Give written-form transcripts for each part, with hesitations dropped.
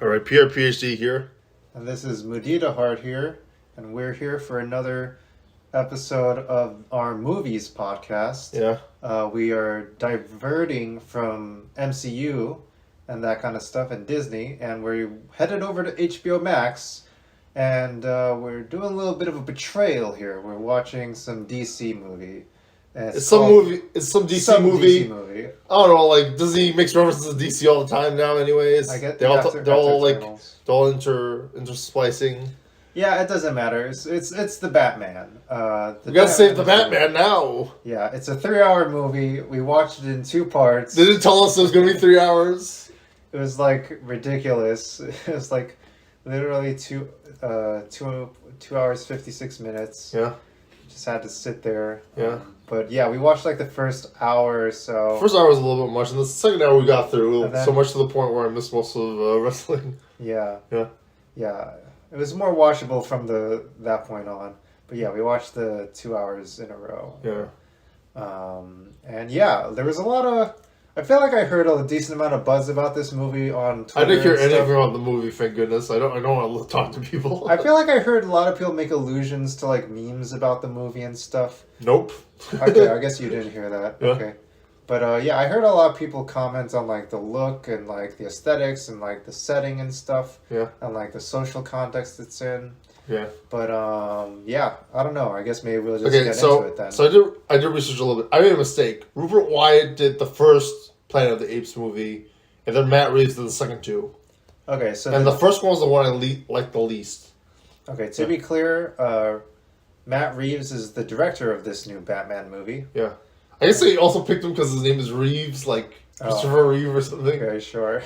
All right, PR PhD here. And this is Mudita Heart here, and we're here for another episode of our movies podcast. Yeah. We are diverting from MCU and that kind of stuff and Disney, and we're headed over to HBO Max, and we're doing a little bit of a betrayal here. We're watching some DC movie. It's some DC movie. DC movie. I don't know, like Disney makes references to DC all the time now. Anyways, I get they're all Eternals. intersplicing. Yeah, it doesn't matter. It's the Batman. We gotta save the Batman now. Yeah, it's a 3-hour movie. We watched it in 2 parts. They didn't tell us it was gonna be 3 hours. It was like ridiculous. It was like literally 2 hours 56 minutes. Yeah. Just had to sit there. Yeah. But yeah, we watched like the first hour or so. First hour was a little bit much, and the second hour we got through then, so much to the point where I missed most of wrestling. Yeah. Yeah. Yeah. It was more watchable from that point on. But yeah, we watched the 2 hours in a row. Yeah. And yeah, there was a lot of... I feel like I heard a decent amount of buzz about this movie on Twitter. I didn't hear anything about the movie, thank goodness. I don't want to talk to people. I feel like I heard a lot of people make allusions to like memes about the movie and stuff. Nope. Okay, I guess you didn't hear that. Yeah. Okay. But yeah, I heard a lot of people comment on like the look and like the aesthetics and like the setting and stuff. Yeah. And like the social context it's in. Yeah. But yeah, I don't know. I guess maybe we'll just get into it then. So I did research a little bit. I made a mistake. Rupert Wyatt did the first Planet of the Apes movie, and then Matt Reeves did the second two. Okay, so and the first one was the one I liked the least. Okay, to be clear, Matt Reeves is the director of this new Batman movie. Yeah. I guess they also picked him because his name is Reeves, like Christopher Reeve or something. Okay, sure.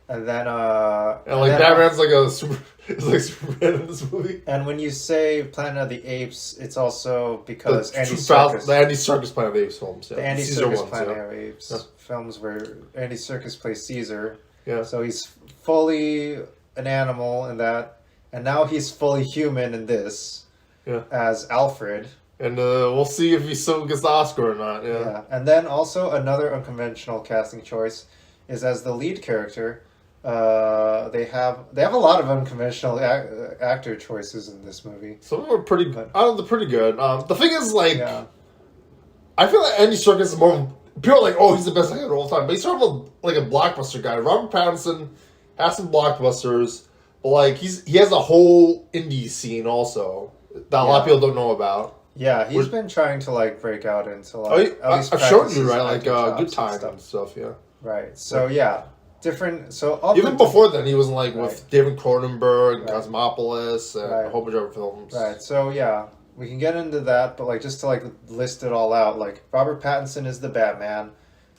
And then Batman's like like Superman in this movie. And when you say Planet of the Apes, it's also because the Andy Serkis Planet of the Apes films. Yeah. The Andy Serkis Planet of the Apes films where Andy Serkis plays Caesar. Yeah. So he's fully an animal in that, and now he's fully human in this. Yeah. As Alfred. And we'll see if he still gets the Oscar or not. Yeah. Yeah. And then also another unconventional casting choice is as the lead character. They have a lot of unconventional actor choices in this movie. Some of them are pretty good. They're pretty good. The thing is, like, I feel like Andy Serkis is more. People are like, oh, he's the best actor of all time, but he's sort of like a blockbuster guy. Robert Pattinson has some blockbusters, but like he has a whole indie scene also that a lot of people don't know about. Yeah, he's been trying to like break out into like. I've shown you right, like Good Time and stuff. Yeah. Right. So yeah. Different. So even before then, he was like with David Cronenberg, Cosmopolis, and a whole bunch of other films. Right. So yeah, we can get into that, but like just to like list it all out, like Robert Pattinson is the Batman,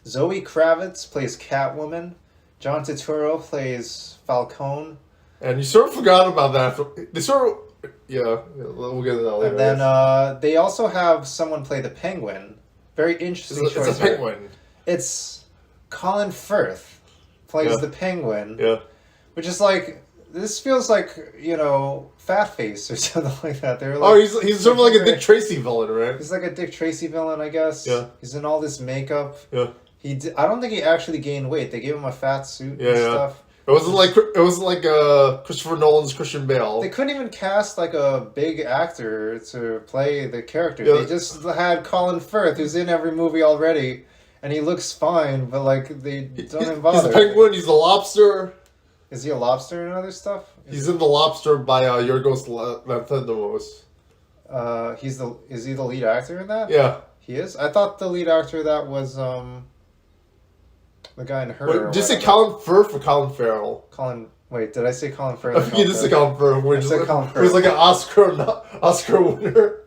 Zoe Kravitz plays Catwoman, John Turturro plays Falcone, and you sort of forgot about that. They sort of we'll get into that later. And then they also have someone play the Penguin. Very interesting choice. It's a Penguin. It's Colin Firth. Plays the Penguin. Yeah. Which is like, this feels like, Fat Face or something like that. They're like, he's sort of like a Dick Tracy villain, right? He's like a Dick Tracy villain, I guess. Yeah. He's in all this makeup. Yeah. I don't think he actually gained weight. They gave him a fat suit and stuff. It wasn't like Christopher Nolan's Christian Bale. They couldn't even cast like a big actor to play the character. Yeah. They just had Colin Firth, who's in every movie already. And he looks fine, but like they don't even bother. He's a penguin. He's a lobster. Is he a lobster and other stuff? He's in The Lobster by Yorgos Lanthimos. Is he the lead actor in that? Yeah, he is. I thought the lead actor that was the guy in Her. Wait, did you say Colin Firth or Colin Farrell? Wait, did I say Colin Firth? I think you did say Colin Firth. Colin Firth. He's like an Oscar winner.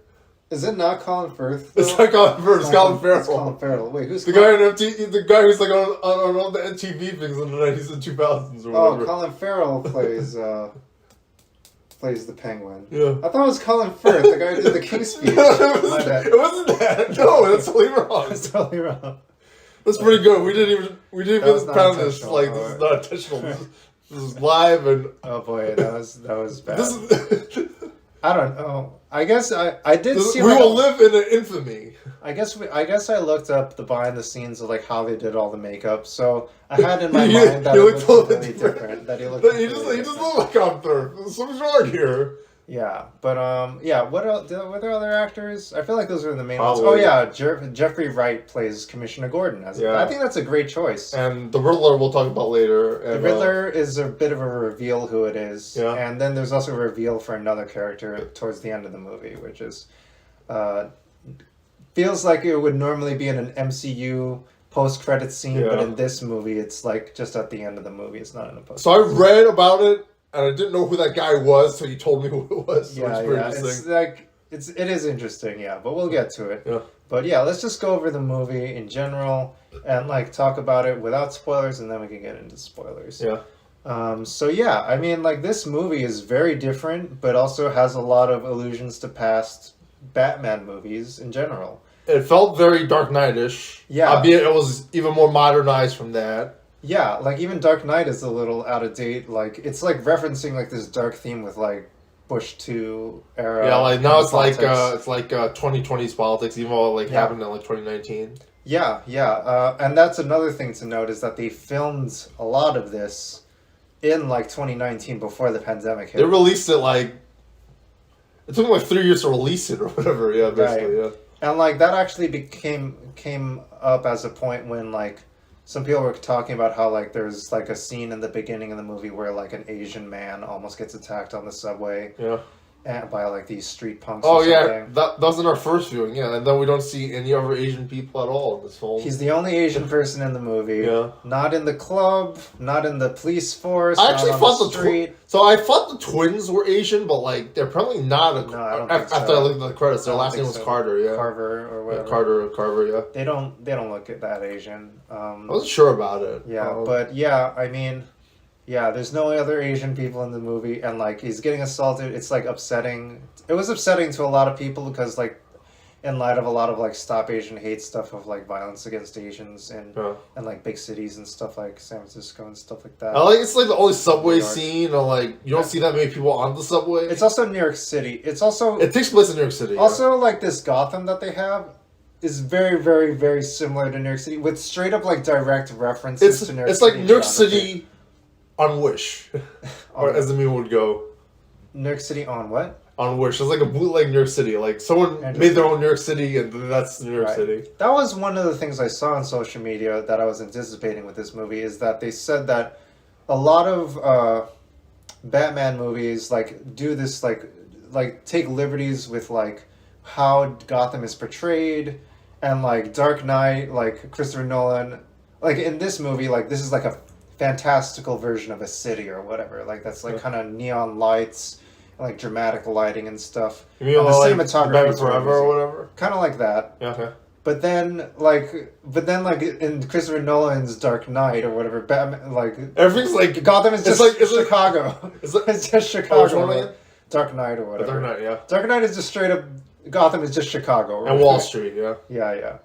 Is it not Colin Firth? Though? It's not Colin Firth. It's Colin Farrell. It's Colin Farrell. Wait, who's the guy on MTV? The guy who's like on all the MTV things in the 90s and 2000s or whatever. Oh, Colin Farrell plays the Penguin. Yeah. I thought it was Colin Firth, the guy who did the King's Speech. It wasn't that. No, that's totally wrong. That's totally wrong. That's pretty good. We didn't even pound this. Like, this is not intentional. This is live and. Oh boy, that was bad. I don't know. I guess I did see. We will live in an infamy. I guess I looked up the behind the scenes of like how they did all the makeup. So I had in my mind that it looked totally different. That he just looked like Arthur. Something's wrong here. Yeah, but yeah. Were there other actors? I feel like those were the main Probably. ones. Oh yeah, Jeffrey Wright plays Commissioner Gordon. I think that's a great choice. And the Riddler we'll talk about later. And, the Riddler is a bit of a reveal who it is. Yeah. And then there's also a reveal for another character towards the end of the movie, which is feels like it would normally be in an MCU post-credit scene, but in this movie, it's like just at the end of the movie. It's not in a post. So I read about it, and I didn't know who that guy was, so you told me who it was. So it's like it is interesting, but we'll get to it. Yeah. But yeah, let's just go over the movie in general and like talk about it without spoilers, and then we can get into spoilers. Yeah. So yeah, I mean, like this movie is very different, but also has a lot of allusions to past Batman movies in general. It felt very Dark Knight-ish. Yeah. Albeit it was even more modernized from that. Yeah, like even Dark Knight is a little out of date. Like it's like referencing like this dark theme with like Bush 2 era. Yeah, like now it's politics. like 2020's politics, even though it happened in like 2019. Yeah, and that's another thing to note is that they filmed a lot of this in like 2019 before the pandemic hit. They released it like it took them like 3 years to release it or whatever. Yeah, basically, right. And like that actually came up as a point when like some people were talking about how like there's like a scene in the beginning of the movie where like an Asian man almost gets attacked on the subway. Yeah. And by like these street punks. Oh or something. yeah, that was in our first viewing. Yeah, and then we don't see any other Asian people at all in this film. He's the only Asian person in the movie. Yeah. Not in the club. Not in the police force. I actually thought the street. So I thought the twins were Asian, but like they're probably not. No, I don't think after so. I looked at the credits, their last name was Carter. Yeah. Carver or whatever. Yeah, Carver. Yeah. They don't look at that Asian. I wasn't sure about it. Yeah, but yeah, I mean. Yeah, there's no other Asian people in the movie, and like he's getting assaulted. It's like upsetting. It was upsetting to a lot of people because like, in light of a lot of like Stop Asian Hate stuff of like violence against Asians and like big cities and stuff like San Francisco and stuff like that. I like it's like the only subway scene, or like you don't see that many people on the subway. It's also New York City. It takes place in New York City. Also, like this Gotham that they have is very, very, very similar to New York City with straight up like direct references to New York City. It's like New York City. On Wish, or as the meme would go. New York City on what? On Wish. It's like a bootleg New York City. Like someone made their own New York City, and that's New York City. That was one of the things I saw on social media that I was anticipating with this movie is that they said that a lot of Batman movies like do this like take liberties with like how Gotham is portrayed, and like Dark Knight, like Christopher Nolan, like in this movie, like this is like a fantastical version of a city or whatever. Like that's like kind of neon lights, and, like dramatic lighting and stuff. You mean the like cinematography Forever or whatever? Kind of like that. Yeah. Okay. But then like in Christopher Nolan's Dark Knight or whatever, Batman, like everything's like Gotham is just Chicago. It's just Chicago. Dark Knight or whatever. Dark Knight, yeah. Dark Knight is just straight up. Gotham is just Chicago. And Wall Street, yeah. Yeah.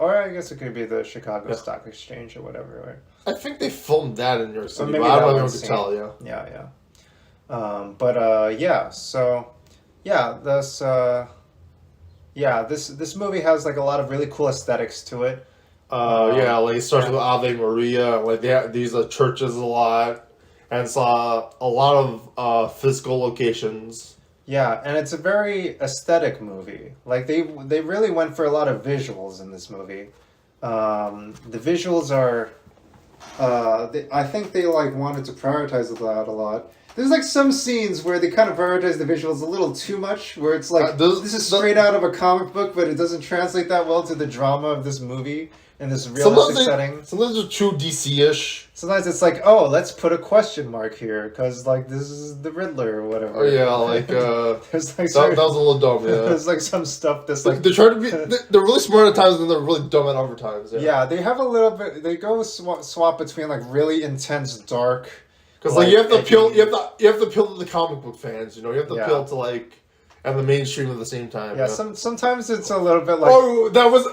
Or I guess it could be the Chicago Stock Exchange or whatever. Right? I think they filmed that in New York City, maybe but I don't know if you could tell, this movie has like a lot of really cool aesthetics to it. Like it starts with Ave Maria, like they use the churches a lot, and it's a lot of physical locations. Yeah, and it's a very aesthetic movie. Like they really went for a lot of visuals in this movie. The visuals are, I think they like wanted to prioritize that a lot. There's like some scenes where they kind of prioritize the visuals a little too much, where it's like this is straight out of a comic book, but it doesn't translate that well to the drama of this movie in this realistic setting. Sometimes they're too DC-ish. Sometimes it's like, oh, let's put a question mark here because like this is the Riddler or whatever. Oh yeah, like there's like that was a little dumb. Yeah, there's like some stuff that's like they're trying to be. They're really smart at times, and they're really dumb at other times. Yeah, they have a little bit. They go swap between like really intense dark. Because like you have to appeal, you have to appeal to the comic book fans. You know, you have to appeal to like and the mainstream at the same time. Yeah, sometimes it's a little bit like. Oh, that was.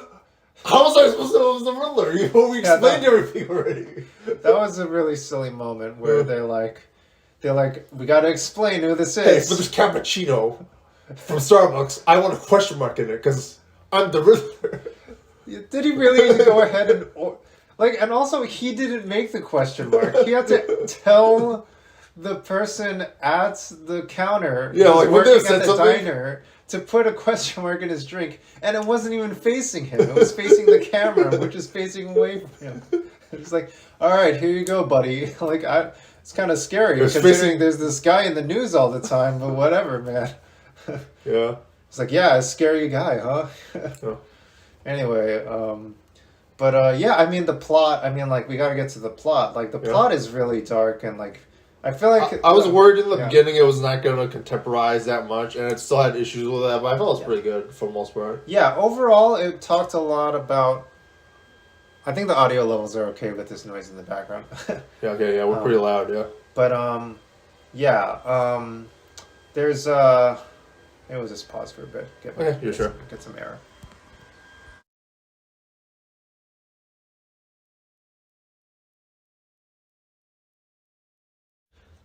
How was I supposed to know it was the Riddler? You know, we explained everything already. That was a really silly moment where they're like, they're like, we got to explain who this Hey, is. for this cappuccino from Starbucks, I want a question mark in it because I'm the Riddler. Did he really go ahead and and also he didn't make the question mark. He had to tell the person at the counter, like working when they at the diner, to put a question mark in his drink, and it wasn't even facing him. It was facing the camera, which is facing away from him. It's like, all right, here you go, buddy. It's kind of scary considering there's this guy in the news all the time. But whatever, man. Yeah. It's like, yeah, a scary guy, huh? Yeah. Anyway, yeah, I mean, the plot, we gotta get to the plot. Like, the plot is really dark, and, like, I feel like... I was worried in the beginning it was not going to contemporize that much, and it still had issues with that, but I felt it was pretty good for the most part. Yeah, overall, it talked a lot about... I think the audio levels are okay with this noise in the background. We're pretty loud, yeah. But, there's, maybe we'll just pause for a bit. Get some air.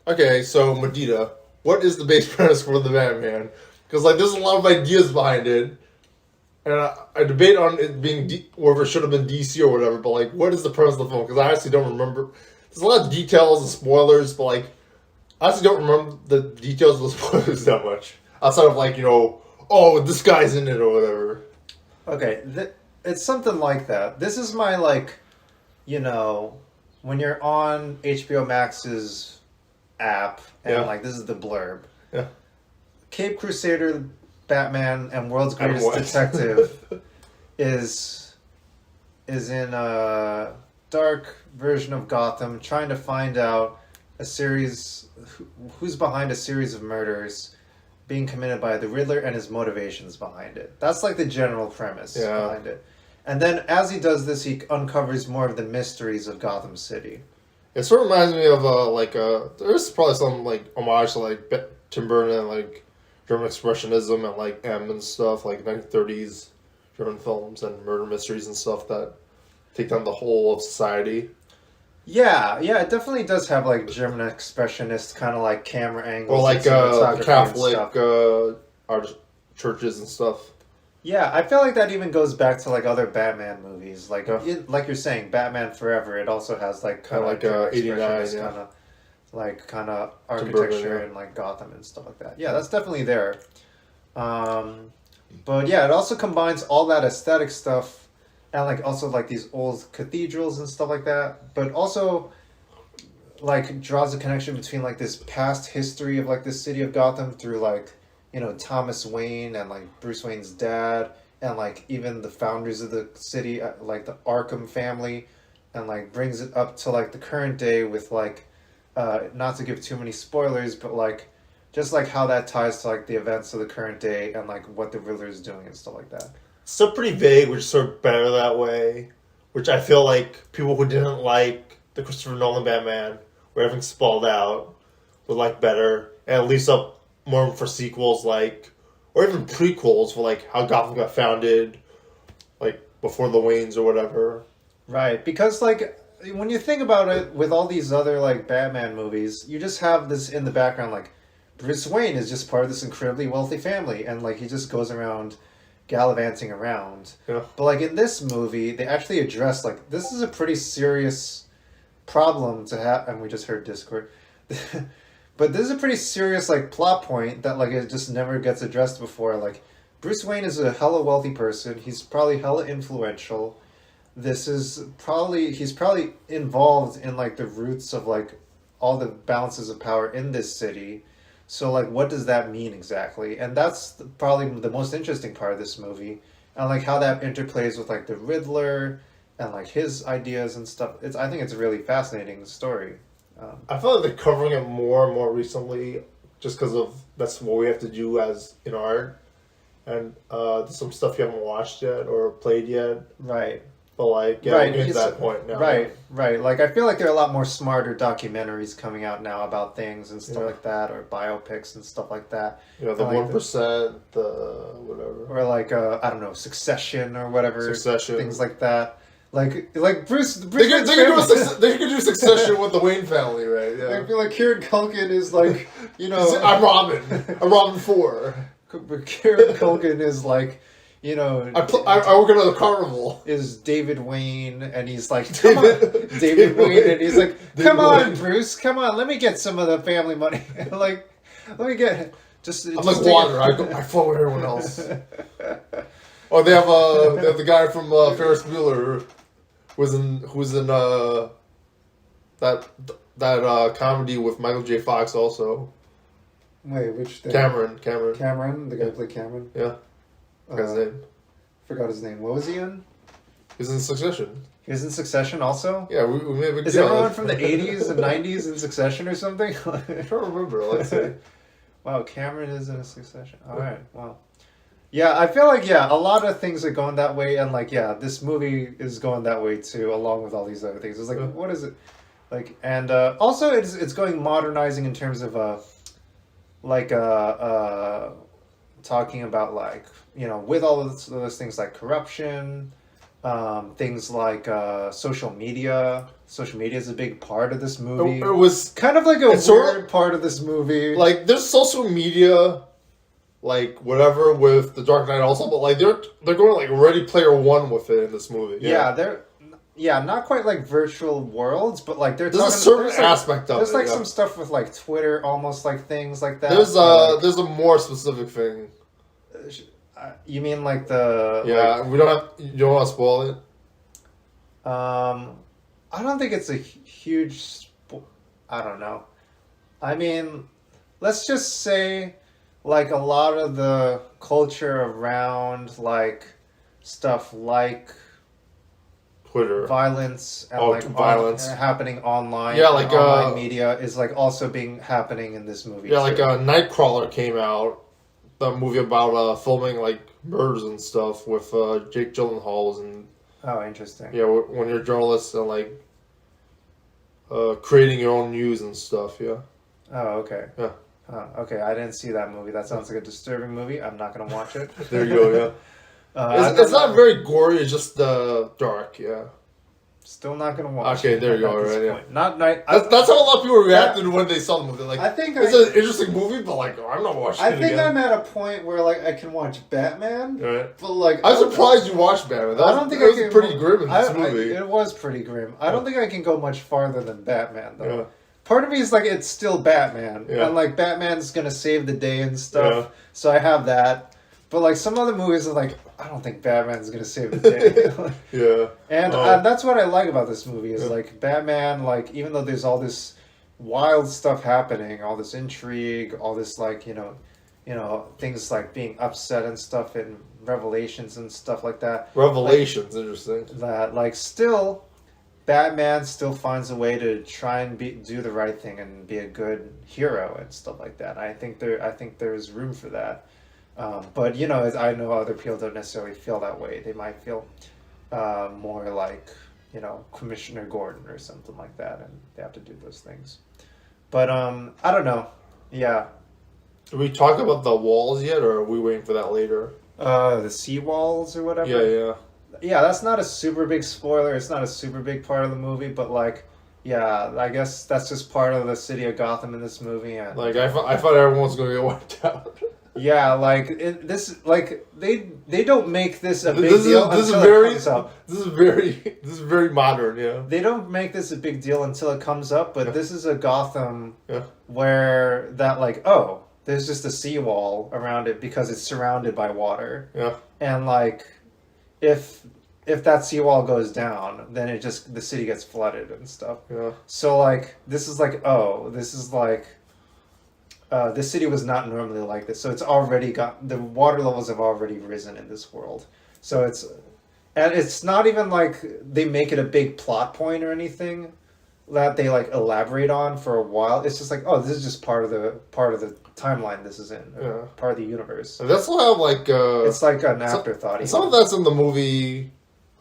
Okay, so Mudita, what is the base premise for the Batman? Because there's a lot of ideas behind it, and I debate on it being whether it should have been DC or whatever. But what is the premise of the film? Because I honestly don't remember. There's a lot of details and spoilers, but I honestly don't remember the details of the spoilers that much. Outside of oh, this guy's in it or whatever. Okay, it's something like that. This is my when you're on HBO Max's app and this is the blurb. Yeah. Cape Crusader Batman and World's Greatest Detective is in a dark version of Gotham trying to find out who's behind a series of murders being committed by the Riddler and his motivations behind it. That's the general premise behind it. And then as he does this, he uncovers more of the mysteries of Gotham City. It sort of reminds me of there's probably some homage to Tim Burton and German expressionism and M and stuff 1930s German films and murder mysteries and stuff that take down the whole of society. Yeah, it definitely does have German expressionist kind of camera angles or Catholic art churches and stuff. Yeah, I feel that even goes back to other Batman movies, like you're saying, Batman Forever. It also has kind of 89, kind of architecture and Gotham and stuff like that. Yeah, that's definitely there. But yeah, it also combines all that aesthetic stuff and also these old cathedrals and stuff like that. But also draws a connection between this past history of this city of Gotham through Thomas Wayne and Bruce Wayne's dad and even the founders of the city, the Arkham family, and brings it up to the current day with not to give too many spoilers, but just how that ties to the events of the current day and what the Riddler is doing and stuff like that. Still pretty vague, which is sort of better that way. Which I feel people who didn't like the Christopher Nolan Batman, where everything's spelled out, would like better, and at least up more for sequels or even prequels for how Gotham got founded, before the Waynes or whatever. Right, because when you think about it, with all these other Batman movies, you just have this in the background Bruce Wayne is just part of this incredibly wealthy family, and he just goes around gallivanting around. Yeah. But in this movie, they actually address this is a pretty serious problem to have, and we just heard Discord. But this is a pretty serious plot point that it just never gets addressed before. Bruce Wayne is a hella wealthy person. He's probably hella influential. He's probably involved in the roots of all the balances of power in this city. So what does that mean exactly? And that's probably the most interesting part of this movie, and how that interplays with the Riddler and his ideas and stuff. I think it's a really fascinating story. I feel they're covering it more and more recently, just because of that's what we have to do as in art, and there's some stuff you haven't watched yet or played yet. Right. But we're getting to that point now. Right. I feel there are a lot more smarter documentaries coming out now about things and stuff like that, or biopics and stuff like that. The 1%, the whatever. Or I don't know, Succession or whatever. Succession. Things like that. Like Bruce They could Wayne's do Succession with the Wayne family, right? Yeah. I feel like Kieran Culkin is like, you know, I'm Robin. I'm Robin 4. Kieran Culkin is like, you know, I work at a carnival. Is David Wayne, and he's like, come on, David Wayne, and he's like, come on, Bruce, come on, let me get some of the family money. Like, let me get just. I'm like water. I flow with everyone else. Oh, they have the guy from Ferris Bueller, who's in that comedy with Michael J. Fox also. Wait, which thing? Cameron, the guy who played Cameron. Yeah. His name. Forgot his name. What was he in? He's in Succession. He was in Succession also? Yeah, we made a big Is deal. everyone from the 80s and 90s in Succession or something? I'm trying to remember. Let's see. Wow, Cameron is in a Succession. Alright, wow. Yeah, I feel like, a lot of things are going that way, and like, this movie is going that way too, along with all these other things. It's like, what is it? Like, and also it's going modernizing in terms of, talking about, like, you know, with all of those things like corruption, things like social media. Social media is a big part of this movie. It was kind of like a weird part of this movie. Like, there's social media, like, whatever, with The Dark Knight also, but, like, they're going, like, Ready Player One with it in this movie. Yeah, not quite like virtual worlds, but, like, there's a certain aspect of it. There's, like, some stuff with, like, Twitter, almost, like, things like that. There's a more specific thing. You mean like the... Yeah, like, we don't have... You don't want to spoil it? I don't think it's a huge... I don't know. I mean, let's just say, like, a lot of the culture around, like, stuff like... Twitter. Violence and violence happening online. Yeah, like online media is like also happening in this movie. Yeah, like Nightcrawler came out, the movie about filming like murders and stuff with Jake Gyllenhaal and. Oh, interesting. Yeah, when you're a journalist and like creating your own news and stuff. Yeah. Oh, okay. Yeah. Okay, I didn't see that movie. That sounds like a disturbing movie. I'm not gonna watch it. There you go. Yeah. It's not very gory. It's just dark. Yeah. Still not gonna watch. Okay, it there you go. Right. Yeah. Not night. That's how a lot of people reacted when they saw the movie. Like, I think it's an interesting movie, but like, I'm not watching it again. I'm at a point where like I can watch Batman. Right. But like, I'm surprised you watched Batman. It was pretty grim in this movie. It was pretty grim. I don't think I can go much farther than Batman though. Yeah. Part of me is like, it's still Batman, yeah. and like Batman's gonna save the day and stuff. Yeah. So I have that. But like some other movies are like, I don't think Batman's gonna save the day. Yeah. And that's what I like about this movie is like Batman, like even though there's all this wild stuff happening, all this intrigue, all this like, you know, things like being upset and stuff and revelations and stuff like that. Revelations, like, interesting. That like still Batman still finds a way to try and do the right thing and be a good hero and stuff like that. I think there's room for that. But you know, I know other people don't necessarily feel that way. They might feel more like, you know, Commissioner Gordon or something like that, and they have to do those things. But I don't know. Yeah. Did we talk about the walls yet, or are we waiting for that later? The seawalls or whatever. Yeah. Yeah, that's not a super big spoiler. It's not a super big part of the movie, but like, yeah, I guess that's just part of the city of Gotham in this movie. And like, I thought everyone was going to get wiped out. Yeah, like they don't make this a big deal until it comes up. This is very modern. Yeah, they don't make this a big deal until it comes up. But this is a Gotham where that like there's just a seawall around it because it's surrounded by water. Yeah, and like if that seawall goes down, then the city gets flooded and stuff. Yeah. So like this is like the city was not normally like this, so it's already the water levels have already risen in this world. So it's not even like they make it a big plot point or anything that they like elaborate on for a while. It's just like, this is just part of the timeline this is in, part of the universe. And that's why like it's like an afterthought. Some of that's in the movie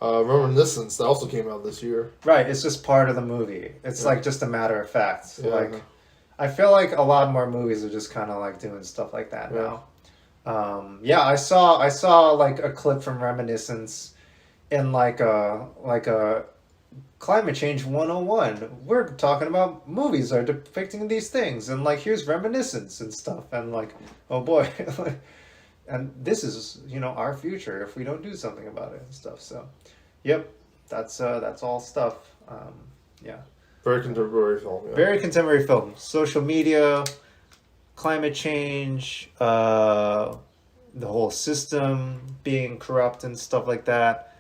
Reminiscence that also came out this year. Right, it's just part of the movie. It's like just a matter of fact. Yeah. Like. I feel like a lot more movies are just kind of like doing stuff like that now. I saw like a clip from Reminiscence, in like a climate change 101. We're talking about movies are depicting these things, and like here's reminiscence and stuff, and like, oh boy, and this is our future if we don't do something about it and stuff. So, yep, that's all stuff. Yeah. Very contemporary film. Yeah. Very contemporary film. Social media, climate change, the whole system being corrupt and stuff like that.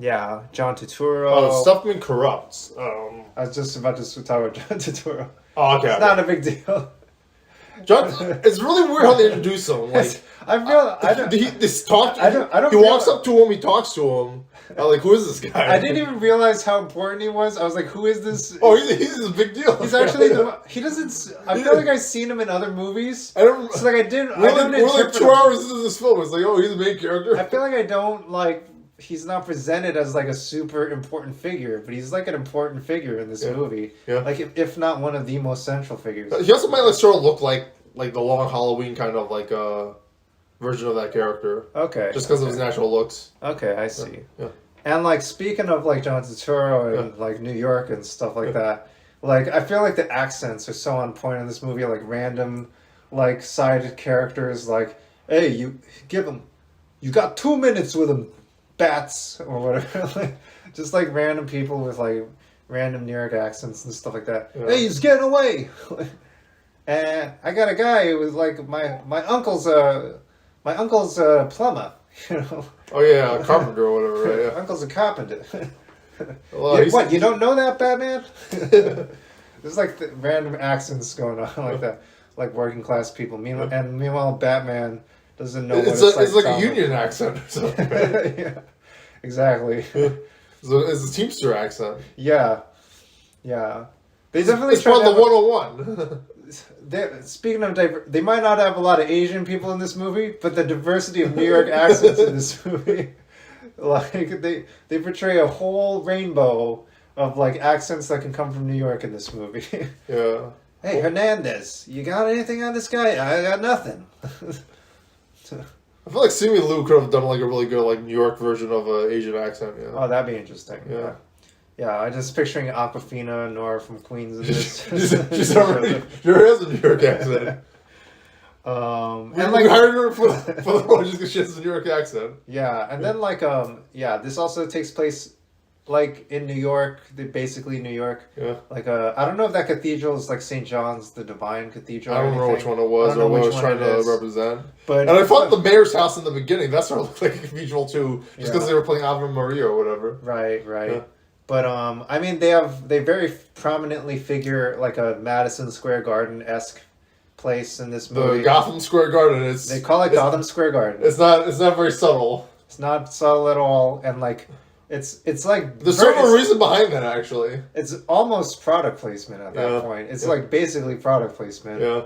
Yeah, John Turturro. Oh, stuff being corrupt. I was just about to talk about John Turturro. Oh, okay. It's not a big deal. John, it's really weird how they introduce him. Like, he walks up to him, he talks to him. I'm like, who is this guy? I didn't even realize how important he was. I was like, who is this? Oh, he's a big deal. He's actually he doesn't. I feel like I've seen him in other movies. I don't. So like I didn't. We're like 2 hours into this film. It's like, oh, he's the main character. I feel like I don't like. He's not presented as like a super important figure, but he's like an important figure in this movie. Yeah. Like if not one of the most central figures. He also might sort of look like the Long Halloween kind of like version of that character. Okay. Just because of his natural looks. Okay, I see. Yeah. And like speaking of like John Turturro and like New York and stuff like that, like I feel like the accents are so on point in this movie. Like random, like side characters, like, hey, you got 2 minutes with him, bats or whatever. Like, just like random people with like random New York accents and stuff like that. Yeah. Hey, he's getting away. And I got a guy who was like my uncle's plumber. Oh yeah, carpenter or whatever, right? Yeah. Uncle's a carpenter. Well, what, you don't know that, Batman? There's like the random accents going on like that, like working class people. Meanwhile, Batman doesn't know it's like a union accent or something. Right? Yeah, exactly. It's a Teamster accent. Yeah. They definitely. It's part of the 101. Speaking of they might not have a lot of Asian people in this movie, but the diversity of New York accents in this movie, like they portray a whole rainbow of like accents that can come from New York in this movie. Yeah. Hey, Hernandez, you got anything on this guy? I got nothing. I feel like Simu Liu could have done like a really good like New York version of an Asian accent. Yeah. Oh, that'd be interesting. Yeah. Yeah, I'm just picturing Aquafina, Nora from Queens in this. She's already has a New York accent. And we hired her for the role just because she has a New York accent. Yeah, and then like this also takes place like in New York, basically New York. Yeah. Like I don't know if that cathedral is like St. John's the Divine Cathedral. I don't remember which one it was or what it was trying to represent. And I thought the mayor's house in the beginning, that sort of looked like a cathedral too, just because they were playing Ave Maria or whatever. Right. Yeah. But I mean, they very prominently figure like a Madison Square Garden-esque place in this movie. The Gotham Square Garden. They call it Gotham Square Garden. It's not very subtle. It's not subtle at all, and like it's like there's sort of a reason behind that actually. It's almost product placement at that point. It's like basically product placement. Yeah.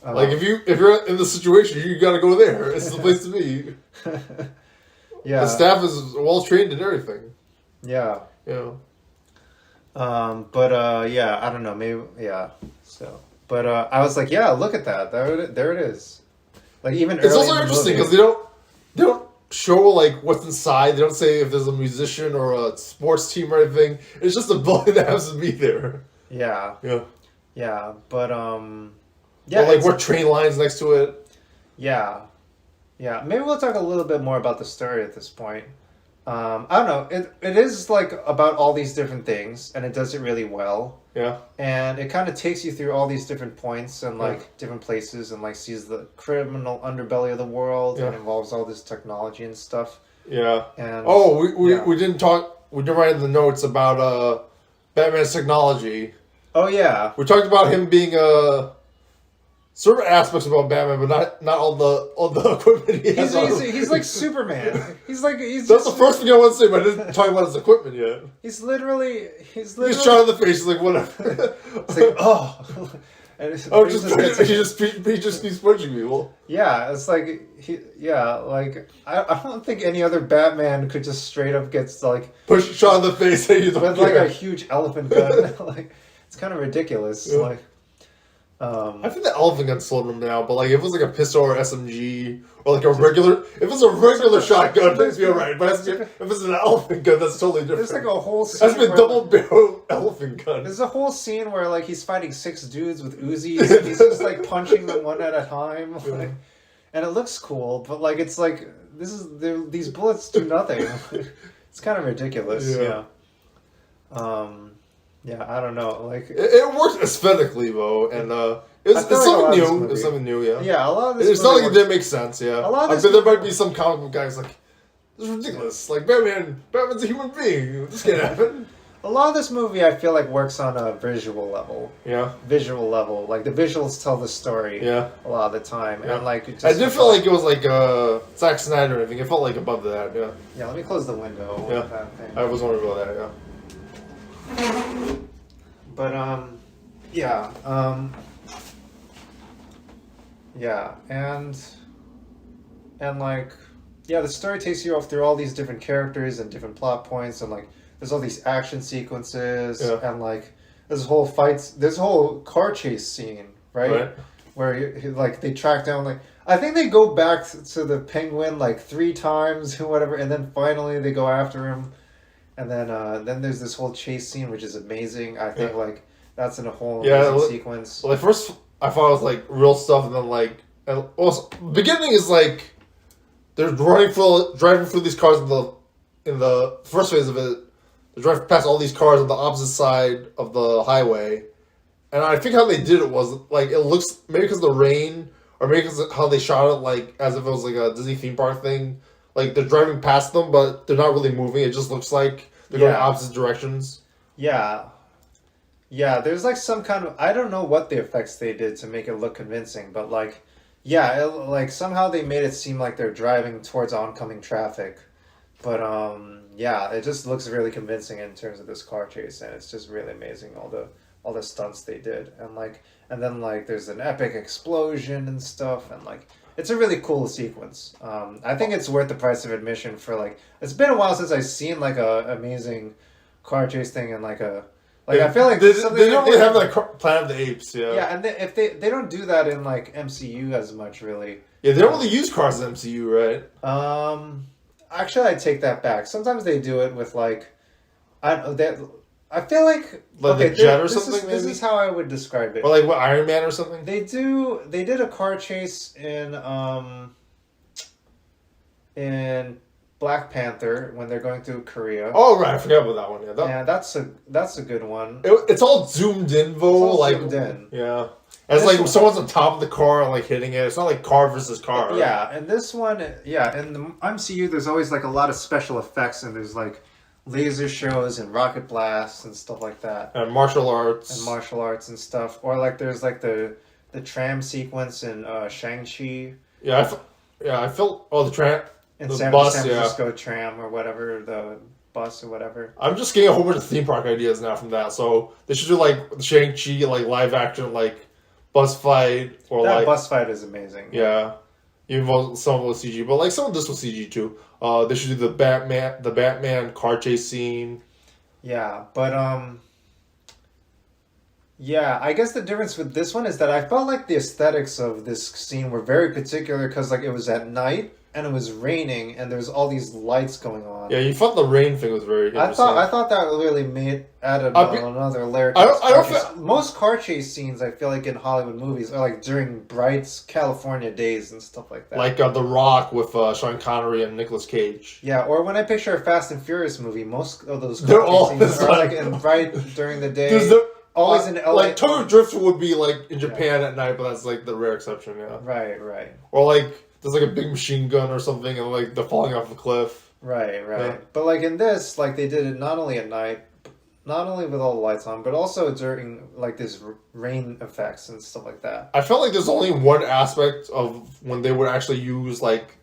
Like if you're in the situation, you got to go there. It's the place to be. Yeah. The staff is well trained in everything. Yeah. Yeah. Yeah, I don't know, maybe, yeah, so, but, I was like, yeah, look at that, there it is, like, even it's also interesting, because they don't show, like, what's inside, they don't say if there's a musician or a sports team or anything, it's just a building that has to be there. Yeah, but, yeah. Or, like, what train lines next to it. Yeah, maybe we'll talk a little bit more about the story at this point. I don't know. It is like about all these different things, and it does it really well. Yeah. And it kind of takes you through all these different points and like different places, and like sees the criminal underbelly of the world, and involves all this technology and stuff. Yeah. And we didn't talk. We didn't write in the notes about Batman's technology. Oh yeah. We talked about him being certain aspects about Batman, but not all the equipment he has. He's like Superman. He's That's the first thing I want to say, but I didn't talk about his equipment yet. He's literally He's shot in the face. He's like, whatever. It's like, oh. And he just keeps punching people. Yeah, it's like I don't think any other Batman could just straight up get like shot in the face with like a huge elephant gun. Like it's kind of ridiculous. Yeah. Like, I think the elephant gun slowed him down, but like if it was like a pistol or SMG or like a regular, if it's a regular shotgun, that's be alright. But if it's an elephant gun, that's totally different. There's like a whole scene. That's been double barrel elephant gun. There's a whole scene where like he's fighting 6 dudes with Uzis and he's just like punching them one at a time, like, and it looks cool, but like it's like these bullets do nothing. It's kind of ridiculous. Yeah. Yeah, I don't know. Like it works aesthetically though, and it's something new. It's something new, yeah. Yeah, a lot of this. It's not like it didn't make sense, yeah. A lot of this there might be some comic book guys like, this is ridiculous. Like Batman's a human being. This can't happen. A lot of this movie, I feel like, works on a visual level. Yeah. Visual level, like the visuals tell the story. Yeah. A lot of the time, and like it just, I did feel like it was like Zack Snyder or anything. It felt like above that, yeah. Yeah. Let me close the window. Yeah. I was wondering about that, yeah. But yeah, yeah, and like, yeah, the story takes you off through all these different characters and different plot points, and like, there's all these action sequences, and like, there's a whole car chase scene, right? Where like they track down, like, I think they go back to the Penguin like 3 times or whatever, and then finally they go after him. And then there's this whole chase scene, which is amazing. I think like that's in a whole amazing sequence. Well, at first I thought it was like real stuff, and then like, and also beginning is like they're driving through these cars in the first phase of it. They drive past all these cars on the opposite side of the highway, and I think how they did it was like it looks maybe because of the rain, or maybe because of how they shot it, like as if it was like a Disney theme park thing. Like, they're driving past them, but they're not really moving. It just looks like they're going opposite directions. Yeah. Yeah, there's, like, some kind of... I don't know what the effects they did to make it look convincing, but, like... Yeah, like, somehow they made it seem like they're driving towards oncoming traffic. But, yeah, it just looks really convincing in terms of this car chase, and it's just really amazing, all the stunts they did. And then, like, there's an epic explosion and stuff, and, like... It's a really cool sequence. I think it's worth the price of admission for like. It's been a while since I've seen like a amazing car chase thing and like a like. I feel like they have like Planet of the Apes, yeah. Yeah, and if they don't do that in like MCU as much, really. Yeah, they don't really use cars in MCU, right? Actually, I take that back. Sometimes they do it with like, I feel like the jet or something. This is how I would describe it. Or like what, Iron Man or something. They did a car chase in Black Panther when they're going through Korea. Oh right, I forgot about that one. Yeah, that's a good one. It's all zoomed in though, like zoomed in. Yeah. It's like someone's on top of the car and like hitting it. It's not like car versus car. Right? Yeah, and this one, in the MCU, there's always like a lot of special effects, and there's like laser shows and rocket blasts and stuff like that. And martial arts. And stuff. Or like there's like the tram sequence in Shang-Chi. Yeah, I felt the tram. In the San Francisco tram or whatever, the bus or whatever. I'm just getting a whole bunch of theme park ideas now from that. So they should do like the Shang-Chi like live action like bus fight or that like bus fight is amazing. Yeah. Even though some of it was CG, but like some of this was CG too. They should do the Batman car chase scene. Yeah, but yeah, I guess the difference with this one is that I felt like the aesthetics of this scene were very particular because like it was at night and it was raining and there's all these lights going on. Yeah, you thought the rain thing was very interesting. I thought that really added another layer to most car chase scenes, I feel like in Hollywood movies are like during bright California days and stuff like that. Like The Rock with Sean Connery and Nicolas Cage. Yeah, or when I picture a Fast and Furious movie, most of those car chase scenes are like in bright during the day. Always in LA. Like Tokyo Drift would be like in Japan at night, but that's like the rare exception, yeah. Right. Or like there's like a big machine gun or something and like they're falling off a cliff. Right. Yeah. But like in this, like they did it not only at night, not only with all the lights on, but also during like this rain effects and stuff like that. I felt like there's only one aspect of when they would actually use like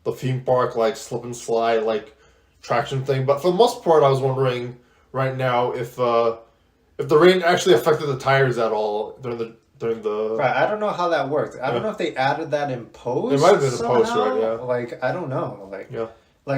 the theme park like slip and slide like traction thing, but for the most part I was wondering right now if the rain actually affected the tires at all during the Right, I don't know how that worked. I don't know if they added that in post. It might have been in post, right? Yeah. Like I don't know. Like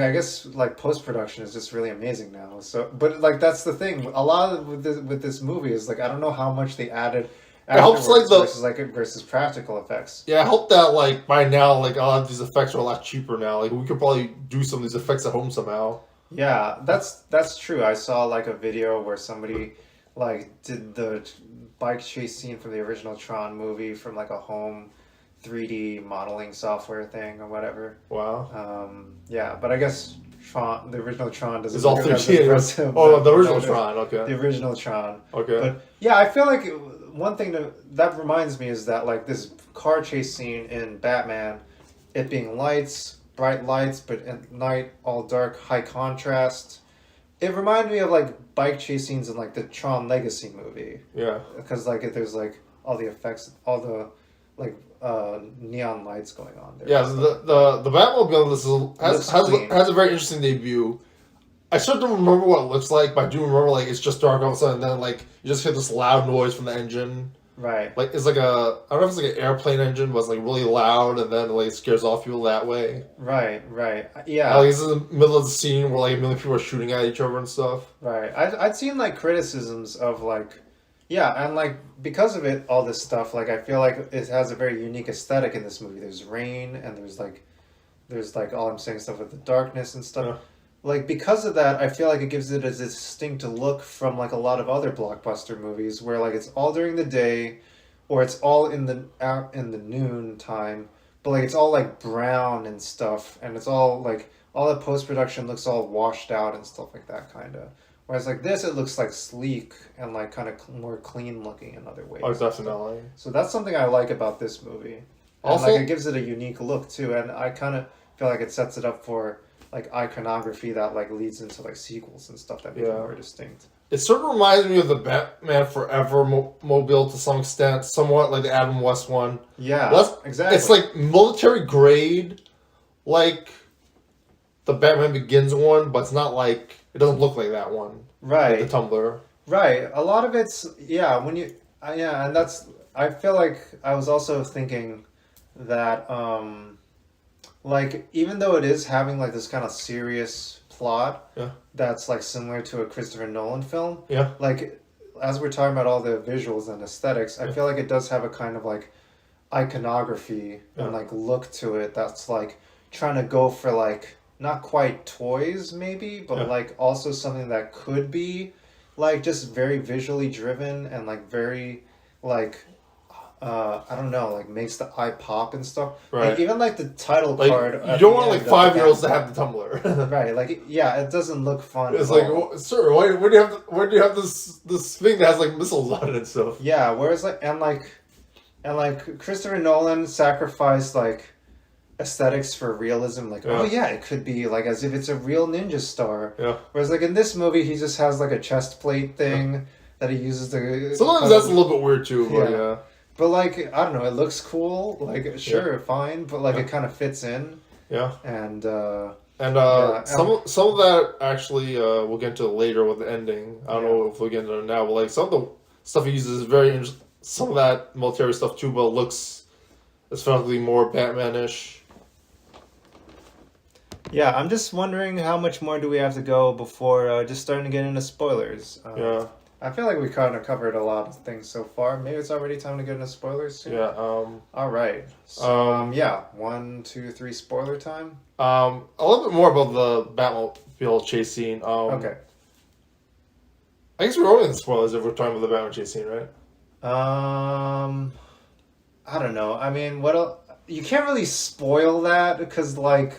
I guess like post production is just really amazing now. So, but like that's the thing. A lot of with this movie is like I don't know how much they added, It helps like versus practical effects. Yeah, I hope that like by now like a lot of these effects are a lot cheaper now. Like we could probably do some of these effects at home somehow. Yeah, that's true. I saw like a video where somebody like did the bike chase scene from the original Tron movie from like a home 3D modeling software thing or whatever. Wow. Yeah, but I guess Tron, the original Tron doesn't It's all look as 3D. impressive. Oh, the original Tron. Okay. The original Tron. Okay. But yeah, I feel like one thing that reminds me is that like this car chase scene in Batman, it being lights, bright lights, but at night all dark, high contrast. It reminded me of like bike chase scenes in like the Tron Legacy movie. Yeah. Because like there's like all the effects, all the like neon lights going on there. Yeah, the Batmobile has a very interesting debut. I start to remember what it looks like, but I do remember like it's just dark all of a sudden, and then like you just hear this loud noise from the engine. Right. Like it's like I don't know if it's like an airplane engine, but it's like really loud, and then like it scares off people that way. Right. Yeah. Like it's in the middle of the scene where like a million people are shooting at each other and stuff. Right. I'd seen like criticisms of like, yeah, and like because of it, all this stuff, like I feel like it has a very unique aesthetic in this movie. There's rain and there's like all I'm saying stuff with the darkness and stuff. Yeah. Like because of that, I feel like it gives it a distinct look from like a lot of other blockbuster movies where like it's all during the day, or it's all in the noon time, but like it's all like brown and stuff, and it's all like all the post production looks all washed out and stuff like that kind of. Whereas like this, it looks like sleek and like kind of more clean looking in other ways. Oh, definitely. So that's something I like about this movie. And Also, like it gives it a unique look too, and I kind of feel like it sets it up for like iconography that like leads into like sequels and stuff that make it more distinct. It sort of reminds me of the Batman Forever mobile to some extent, somewhat like the Adam West one. Yeah, exactly. It's like military grade, like the Batman Begins one, but it's not like it doesn't look like that one. Right. Like the Tumblr. Right. A lot of it's and that's I feel like I was also thinking that like even though it is having like this kind of serious plot that's like similar to a Christopher Nolan film, like as we're talking about all the visuals and aesthetics, I feel like it does have a kind of like iconography and like look to it that's like trying to go for like not quite toys maybe, but like also something that could be like just very visually driven and like very like I don't know, like makes the eye pop and stuff. Right. Like even like the title like, card. You don't want like 5-year-olds to have the Tumblr. Right. Like it doesn't look fun. It's like, well, sir, why do you have this thing that has like missiles on it and stuff? Yeah. Whereas like Christopher Nolan sacrificed like aesthetics for realism. Like it could be like as if it's a real ninja star. Yeah. Whereas like in this movie, he just has like a chest plate thing that he uses to. Sometimes that's a little bit weird too. But yeah. But like I don't know, it looks cool. Like sure, fine, but like it kind of fits in. Yeah. And some of that actually we'll get into later with the ending. I don't know if we'll get into it now, but like some of the stuff he uses is very interesting. Some of that military stuff too, but it looks aesthetically more Batman-ish. Yeah, I'm just wondering how much more do we have to go before just starting to get into spoilers. I feel like we kind of covered a lot of things so far. Maybe it's already time to get into spoilers soon. Yeah. All right. So, 1, 2, 3 spoiler time. A little bit more about the Batmobile chase scene. Okay. I guess we're already in spoilers if we're talking about the Batman chase scene, right? I don't know. I mean, what else? You can't really spoil that because, like,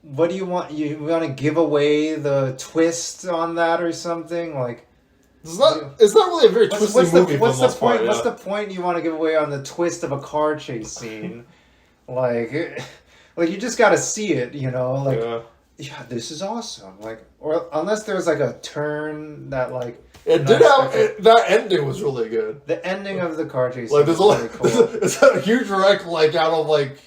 what do you want? You want to give away the twist on that or something? Like, it's not really a very twisty movie. What's the point? What's the point you want to give away on the twist of a car chase scene? like you just got to see it, you know? Like, yeah, this is awesome. Like, or unless there's like a turn that like. It did have that ending was really good. The ending of the car chase like scene was really cool. It's a huge wreck like out of like.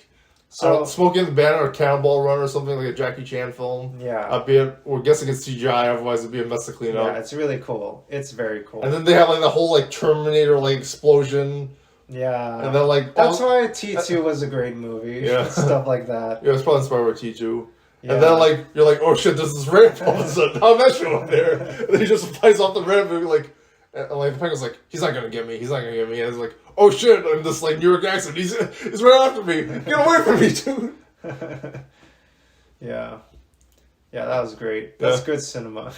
So Smoking the Bandit or Cannonball Run or something like a Jackie Chan film. Yeah. We're guessing it's CGI, otherwise it'd be a mess to clean up. Yeah, it's really cool. It's very cool. And then they have like the whole like Terminator like explosion. Yeah. And then like that's why T2 was a great movie. Yeah. Stuff like that. Yeah, it's probably inspired by T2. Yeah. And then like you're like, oh shit, this is ramp all of a sudden. How'd that show up there? And then he just flies off the ramp and like And like the penguin's like, he's not gonna get me. He's not gonna get me. And it's like, oh shit! I'm this like New York accent. He's right after me. Get away from me, dude. Yeah, that was great. That's good cinema.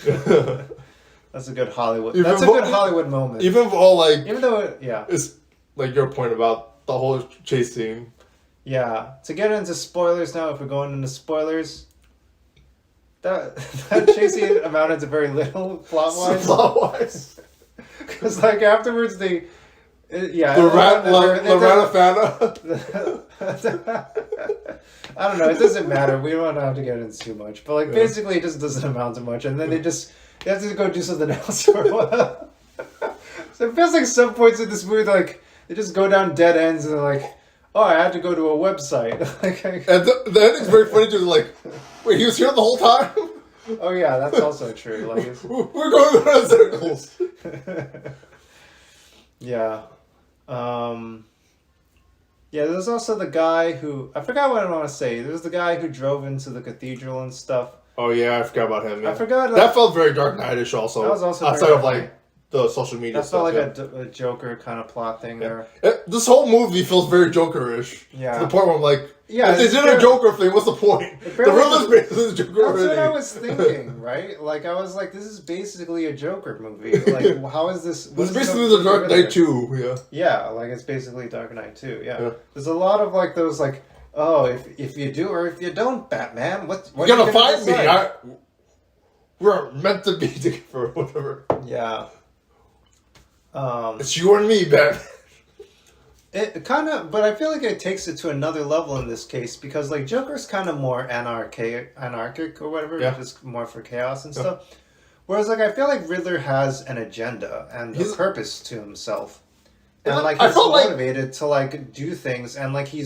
That's a good Hollywood. Even That's a good Hollywood moment. Even if all like, even though it's like your point about the whole chase scene. Yeah, to get into spoilers now, if we're going into spoilers, that chase scene amounted to very little plot-wise. Plot-wise. Because, like, afterwards they... yeah. I don't know, it doesn't matter. We don't have to get into too much. But, like, basically it just doesn't amount to much. And then they have to go do something else for a while. So it feels like some points in this movie, like, they just go down dead ends and they're like, oh, I had to go to a website. And the ending's very funny too. Like, wait, he was here the whole time? Oh yeah, that's also true. Like, we're going around in circles. Yeah. Yeah, there's also the guy who... I forgot what I want to say. There's the guy who drove into the cathedral and stuff. Oh yeah, I forgot about him. Yeah. I forgot... that felt very Dark Knight-ish also. That was also outside of like the social media stuff. That felt like a Joker kind of plot thing there. This whole movie feels very Joker-ish. Yeah. To the point where I'm like, yeah, if they did a Joker thing, what's the point? The real is basically Joker That's already. what I was thinking, right? Like, I was like, this is basically a Joker movie. Like, how is this... This is basically the Dark Knight 2, yeah. Yeah, like, it's basically Dark Knight 2, yeah. There's a lot of, like, those, like, oh, if you do or if you don't, Batman, what you're gonna find me. We're meant to be together or whatever. Yeah. It's you and me, Batman. It kind of, but I feel like it takes it to another level in this case because, like, Joker's kind of more anarchic or whatever, just more for chaos and stuff. Whereas, like, I feel like Riddler has an agenda and a purpose to himself, and like he's motivated to like do things, and like he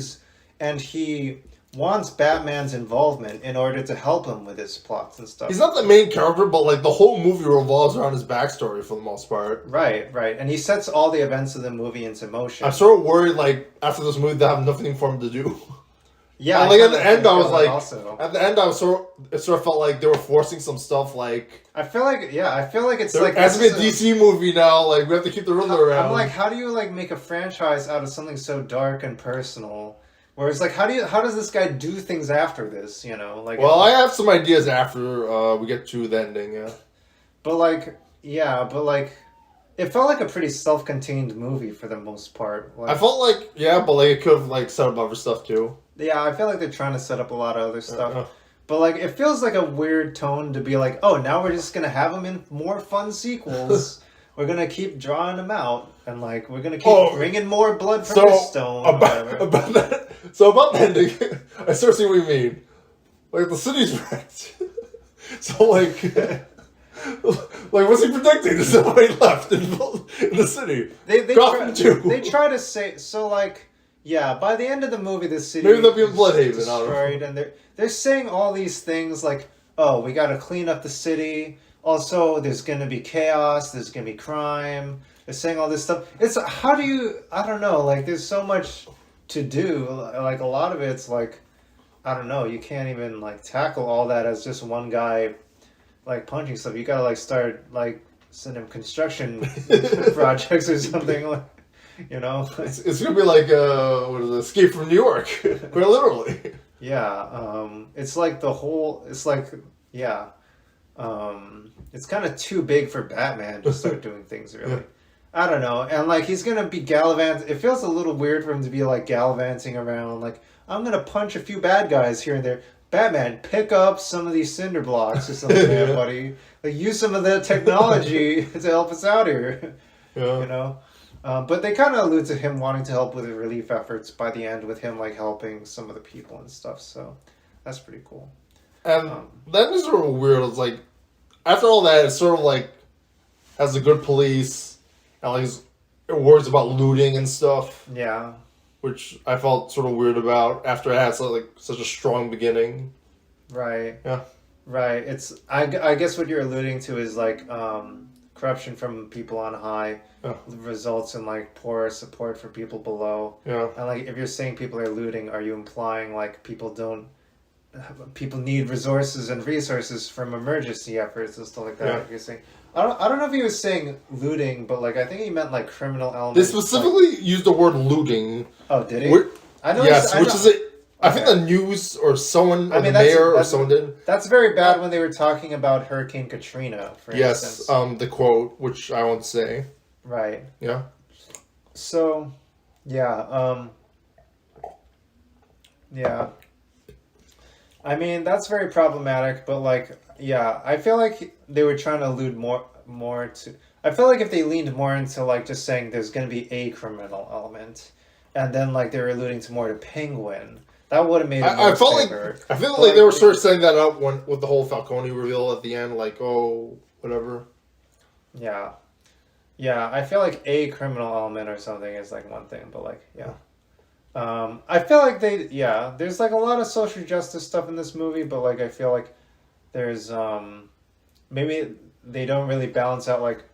wants Batman's involvement in order to help him with his plots and stuff. He's not the main character, but like the whole movie revolves around his backstory for the most part. Right. And he sets all the events of the movie into motion. I'm sort of worried, like, after this movie, they have nothing for him to do. Yeah. And, like, at the end, I was like, it sort of felt like they were forcing some stuff, like... I feel like it's like... It has to be a DC movie now, like, we have to keep the Riddler around. I'm like, how do you, like, make a franchise out of something so dark and personal? Whereas, like, how does this guy do things after this, you know? Like, well, I have some ideas after we get to the ending, yeah. But, like, it felt like a pretty self-contained movie for the most part. Like, I felt like, but, like, it could have, like, set up other stuff, too. Yeah, I feel like they're trying to set up a lot of other stuff. But, like, it feels like a weird tone to be like, oh, now we're just going to have him in more fun sequels. We're going to keep drawing him out. And, like, we're going to keep bringing more blood from his stone. About that... So about the ending, I start to see what you mean. Like, the city's wrecked. So, like, what's he predicting? There's nobody left in the city. They try to say, so, like, by the end of the movie, the city maybe they'll be in Bloodhaven, destroyed, and they're saying all these things like, oh, we got to clean up the city. Also, there's going to be chaos. There's going to be crime. They're saying all this stuff. It's, how do you, I don't know, like, there's so much to do. Like, a lot of it's like, I don't know, you can't even like tackle all that as just one guy like punching stuff. You gotta like start like send him construction projects or something, like, you know. It's gonna be like what is it, Escape from New York, quite literally. It's like the whole, it's like, it's kind of too big for Batman to start doing things, really. I don't know. And, like, he's going to be gallivanting. It feels a little weird for him to be, like, gallivanting around. Like, I'm going to punch a few bad guys here and there. Batman, pick up some of these cinder blocks or something, man, buddy. Like, use some of the technology to help us out here. Yeah. You know? But they kind of allude to him wanting to help with the relief efforts by the end, with him, like, helping some of the people and stuff. So, that's pretty cool. And that is sort of weird. It's like, after all that, it's sort of like, has a good police... And like it worries about looting and stuff. Yeah. Which I felt sort of weird about after it had such a strong beginning. Right. Yeah. Right. It's I guess what you're alluding to is like corruption from people on high results in like poor support for people below. Yeah. And like if you're saying people are looting, are you implying like people don't people need resources from emergency efforts and stuff like that. Yeah. Like you're saying, I don't know if he was saying looting, but like I think he meant like criminal elements. They specifically used the word looting. Oh, did he? I think the news or someone, or the mayor or someone did. That's very bad when they were talking about Hurricane Katrina, for instance. Yes, the quote, which I won't say. Right. Yeah. So, yeah, yeah. I mean, that's very problematic, but like, yeah, I feel like they were trying to allude more to... I feel like if they leaned more into like just saying there's going to be a criminal element, and then like they were alluding to more to Penguin, that would have made it more I feel like they were sort of setting that up with the whole Falcone reveal at the end, like, oh, whatever. Yeah. Yeah, I feel like a criminal element or something is like one thing, but like, yeah. I feel like there's like a lot of social justice stuff in this movie, but like I feel like there's maybe they don't really balance out like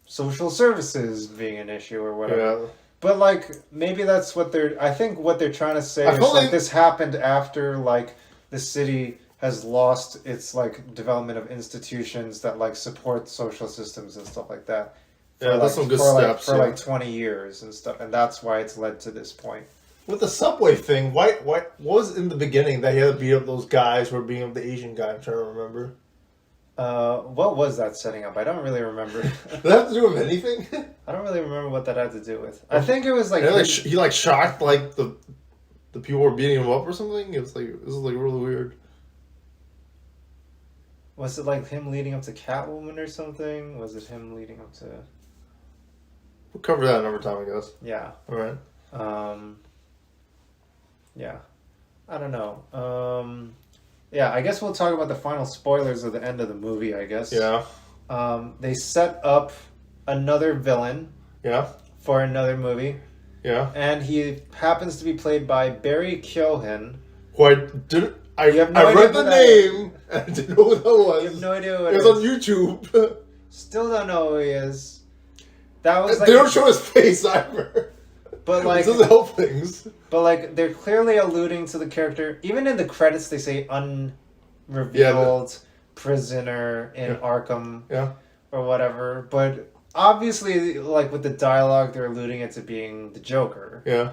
social services being an issue or whatever. Yeah. But like maybe that's what I think what they're trying to say is like this happened after like the city has lost its like development of institutions that like support social systems and stuff like that. Yeah, that's some good steps. For like 20 years and stuff, and that's why it's led to this point. With the subway thing, what was in the beginning that he had to beat up those guys who were beating up the Asian guy? I'm trying to remember. What was that setting up? I don't really remember. Did that have to do with anything? I don't really remember what that had to do with. I think it was like he like shocked like the people were beating him up or something. It was like this is like really weird. Was it like him leading up to Catwoman or something? Was it him leading up to? We'll cover that another time, I guess. Yeah. All right. Yeah. I don't know. Yeah, I guess we'll talk about the final spoilers of the end of the movie, I guess. Yeah. They set up another villain. Yeah. For another movie. Yeah. And he happens to be played by Barry Keoghan. Who I read the name and I didn't know who that was. You have no idea who it is. It was on YouTube. Still don't know who he is. That was like they don't show his face either. But like, it doesn't help things. But like, they're clearly alluding to the character. Even in the credits, they say unrevealed prisoner in Arkham, or whatever. But obviously, like with the dialogue, they're alluding it to being the Joker. Yeah.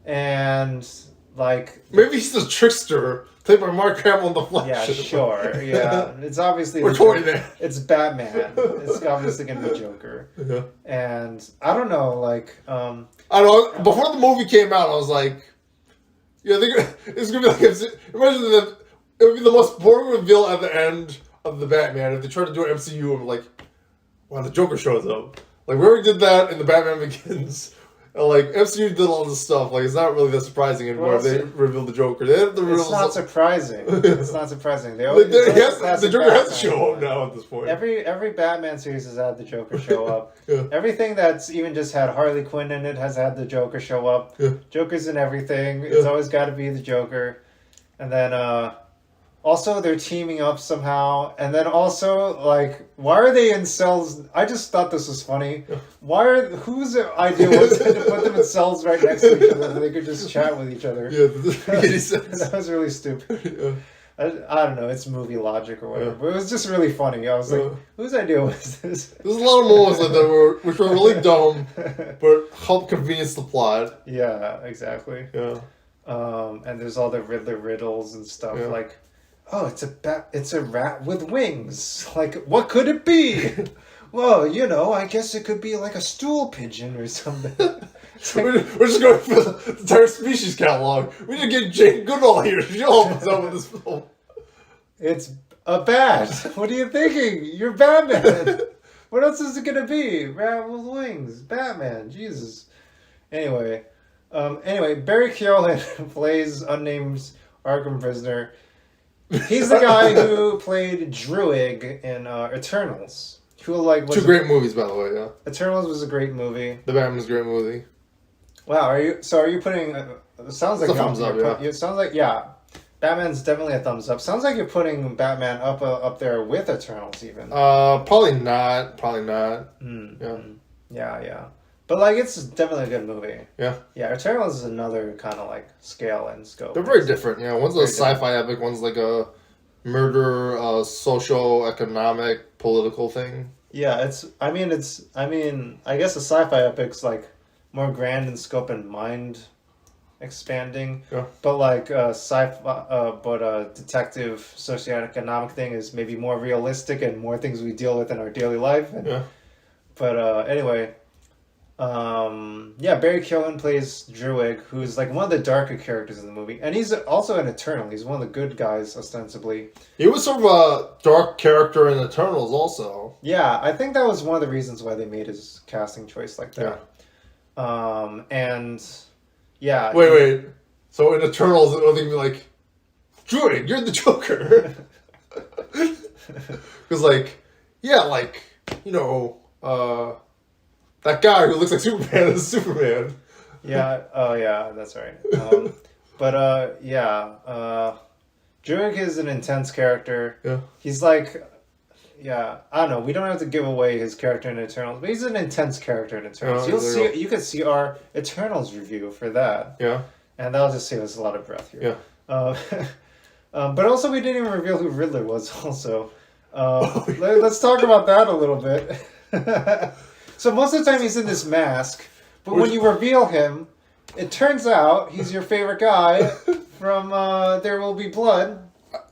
And like, maybe he's the trickster. Played by Mark Hamill in the Flash. Yeah, sure. Yeah, it's obviously it's Batman. It's obviously gonna be Joker. Yeah. And I don't know, like, I don't know. Before the movie came out, I was like, "Yeah, it's gonna be like imagine that it would be the most boring reveal at the end of the Batman if they tried to do an MCU and like, wow, the Joker shows up. Like we already did that in the Batman Begins." Like, MCU did all this stuff. Like, it's not really that surprising anymore if they reveal the Joker. It's not surprising. It's not surprising. The Joker has to show up now at this point. Every Batman series has had the Joker show up. Everything that's even just had Harley Quinn in it has had the Joker show up. Joker's in everything. It's always got to be the Joker. And then, also, they're teaming up somehow. And then also, like, why are they in cells? I just thought this was funny. Whose idea was it to put them in cells right next to each other so they could just chat with each other? Yeah, that was really stupid. I don't know, it's movie logic or whatever. But it was just really funny. I was like, whose idea was this? There's a lot of moments like that which were really dumb, but helped convenience the plot. Yeah, exactly. Yeah. And there's all the Riddler riddles and stuff, like... Oh, it's a rat with wings. Like, what could it be? Well, I guess it could be like a stool pigeon or something. We're just going for the entire species catalog. We need to get Jane Goodall here. She'll help us out with this film. It's a bat. What are you thinking? You're Batman. What else is it going to be? Rat with wings. Batman. Jesus. Anyway, Barry Keoghan plays unnamed Arkham prisoner. He's the guy who played Druig in Eternals. Two great movies, by the way. Yeah. Eternals was a great movie. The Batman's a great movie. Wow, are you putting? It sounds like a thumbs up. It sounds like Batman's definitely a thumbs up. Sounds like you're putting Batman up there with Eternals even. Probably not. Yeah. But like, it's definitely a good movie. Yeah. Yeah, Eternals is another kind of like scale and scope. They're very different. Yeah, one's a Very sci-fi epic, one's like a murder, social-economic, political thing. Yeah, I guess a sci-fi epic's like more grand in scope and mind expanding. Yeah. But like detective socioeconomic thing is maybe more realistic and more things we deal with in our daily life. And, Yeah. But anyway, Barry Keoghan plays Druig, who's like one of the darker characters in the movie, and he's also an Eternal. He's one of the good guys, ostensibly. He was sort of a dark character in Eternals, also. Yeah, I think that was one of the reasons why they made his casting choice like that. Yeah. And yeah. Wait. So in Eternals, they'll be like, Druid, you're the Joker. Because that guy who looks like Superman is Superman. Yeah. Oh, yeah. That's right. Druig is an intense character. Yeah. He's like, I don't know. We don't have to give away his character in Eternals, but he's an intense character in Eternals. You can see our Eternals review for that. Yeah. And that'll just save us a lot of breath here. Yeah. But also, we didn't even reveal who Riddler was. Also, let's talk about that a little bit. So most of the time he's in this mask, but when you reveal him, it turns out he's your favorite guy from There Will Be Blood.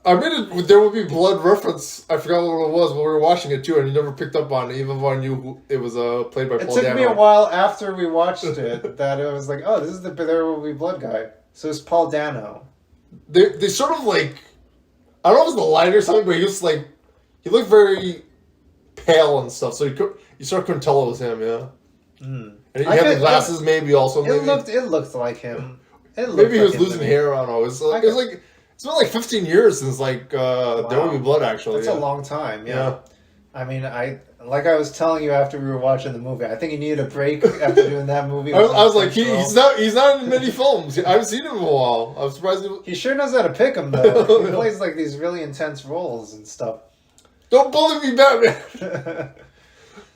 I made it. There Will Be Blood reference. I forgot what it was when we were watching it too, and you never picked up on it, even though I knew who it was. Played by Paul Dano. It took me a while after we watched it that it was like, oh, this is the There Will Be Blood guy. So it's Paul Dano. They sort of like, I don't know if it was the light or something, but he looked very pale and stuff, so you sort of couldn't tell it was him, yeah. Mm. And he had the glasses, maybe also. It looked like him. Maybe he was losing hair. I don't know. It's been like 15 years since There Will Be Blood. Actually, that's a long time. Yeah. I mean, I was telling you after we were watching the movie, I think he needed a break after doing that movie. I was like, he's not in many films. I haven't seen him in a while. I'm surprised. He sure knows how to pick them though. He plays like these really intense roles and stuff. Don't bully me, Batman.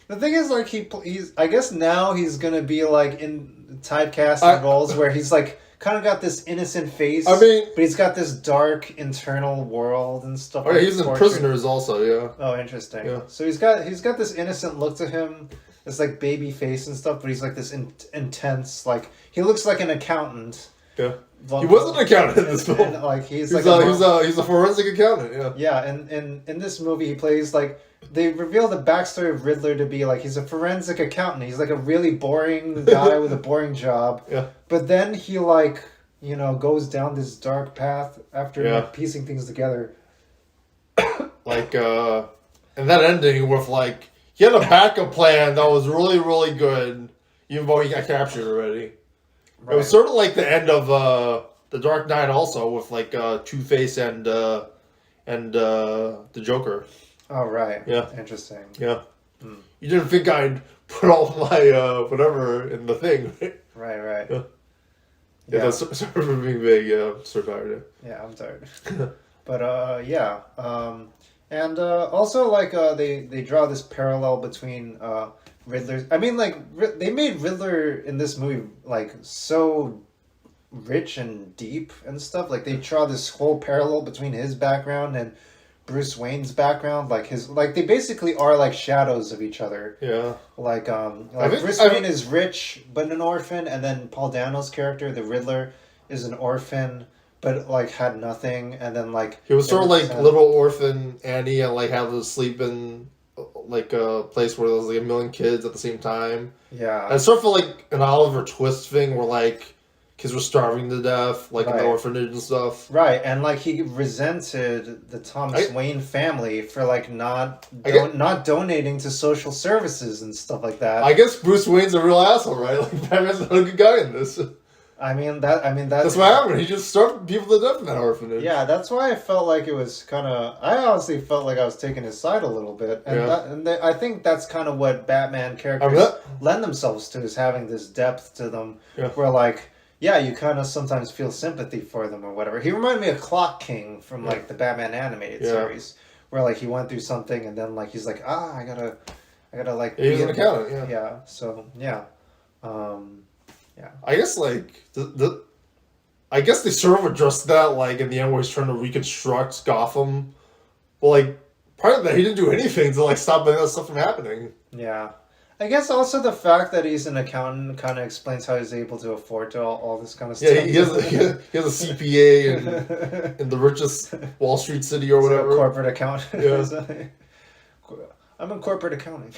The thing is, like, he's. I guess now he's gonna be like in typecast roles where he's like kind of got this innocent face. I mean, but he's got this dark internal world and stuff. Oh, yeah, he's in Prisoners also. Yeah. Oh, interesting. Yeah. So he's got this innocent look to him. It's like baby face and stuff, but he's like this intense. Like he looks like an accountant. Yeah. He was an accountant in this film. And, like he's a forensic accountant. Yeah. Yeah, and in this movie he plays like. They reveal the backstory of Riddler to be like he's a forensic accountant. He's like a really boring guy with a boring job. Yeah. But then he goes down this dark path after piecing things together. And that ending with he had a backup plan that was really, really good, even though he got captured already. Right. It was sort of like the end of The Dark Knight also with Two-Face and the Joker. Oh, right. Yeah. Interesting. Yeah. Mm. You didn't think I'd put all my whatever in the thing, right? Right. Yeah. That's sort of being vague. Yeah, I'm so tired. Yeah, I'm tired. But, and also, they draw this parallel between Riddler's... I mean, they made Riddler in this movie, so rich and deep and stuff. Like, they draw this whole parallel between his background and Bruce Wayne's background, they basically are shadows of each other. Yeah. Bruce Wayne is rich but an orphan, and then Paul Dano's character, the Riddler, is an orphan but had nothing, and then he was sort of little orphan Annie, and had to sleep in a place where there was a million kids at the same time. Yeah. And it's sort of an Oliver Twist thing where kids were starving to death, in the orphanage and stuff. Right, and he resented the Thomas Wayne family for not donating to social services and stuff like that. I guess Bruce Wayne's a real asshole, right? Batman's not a good guy in this. That's what happened. He just starved people to death in that orphanage. Yeah, that's why I felt like it was kind of. I honestly felt like I was taking his side a little bit, and I think that's kind of what Batman characters lend themselves to, is having this depth to them, where you kind of sometimes feel sympathy for them or whatever. He reminded me of Clock King from the Batman animated series, where he went through something and then he's I gotta he's an accountant. Yeah. So yeah. Yeah. I guess like I guess they sort of addressed that like in the end where he's trying to reconstruct Gotham. Well, like part of that he didn't do anything to like stop that stuff from happening. Yeah. I guess also the fact that he's an accountant kind of explains how he's able to afford to all this kind of stuff. Yeah, he has a CPA in the richest Wall Street city or whatever. A corporate accountant. Yeah. I'm in corporate accounting.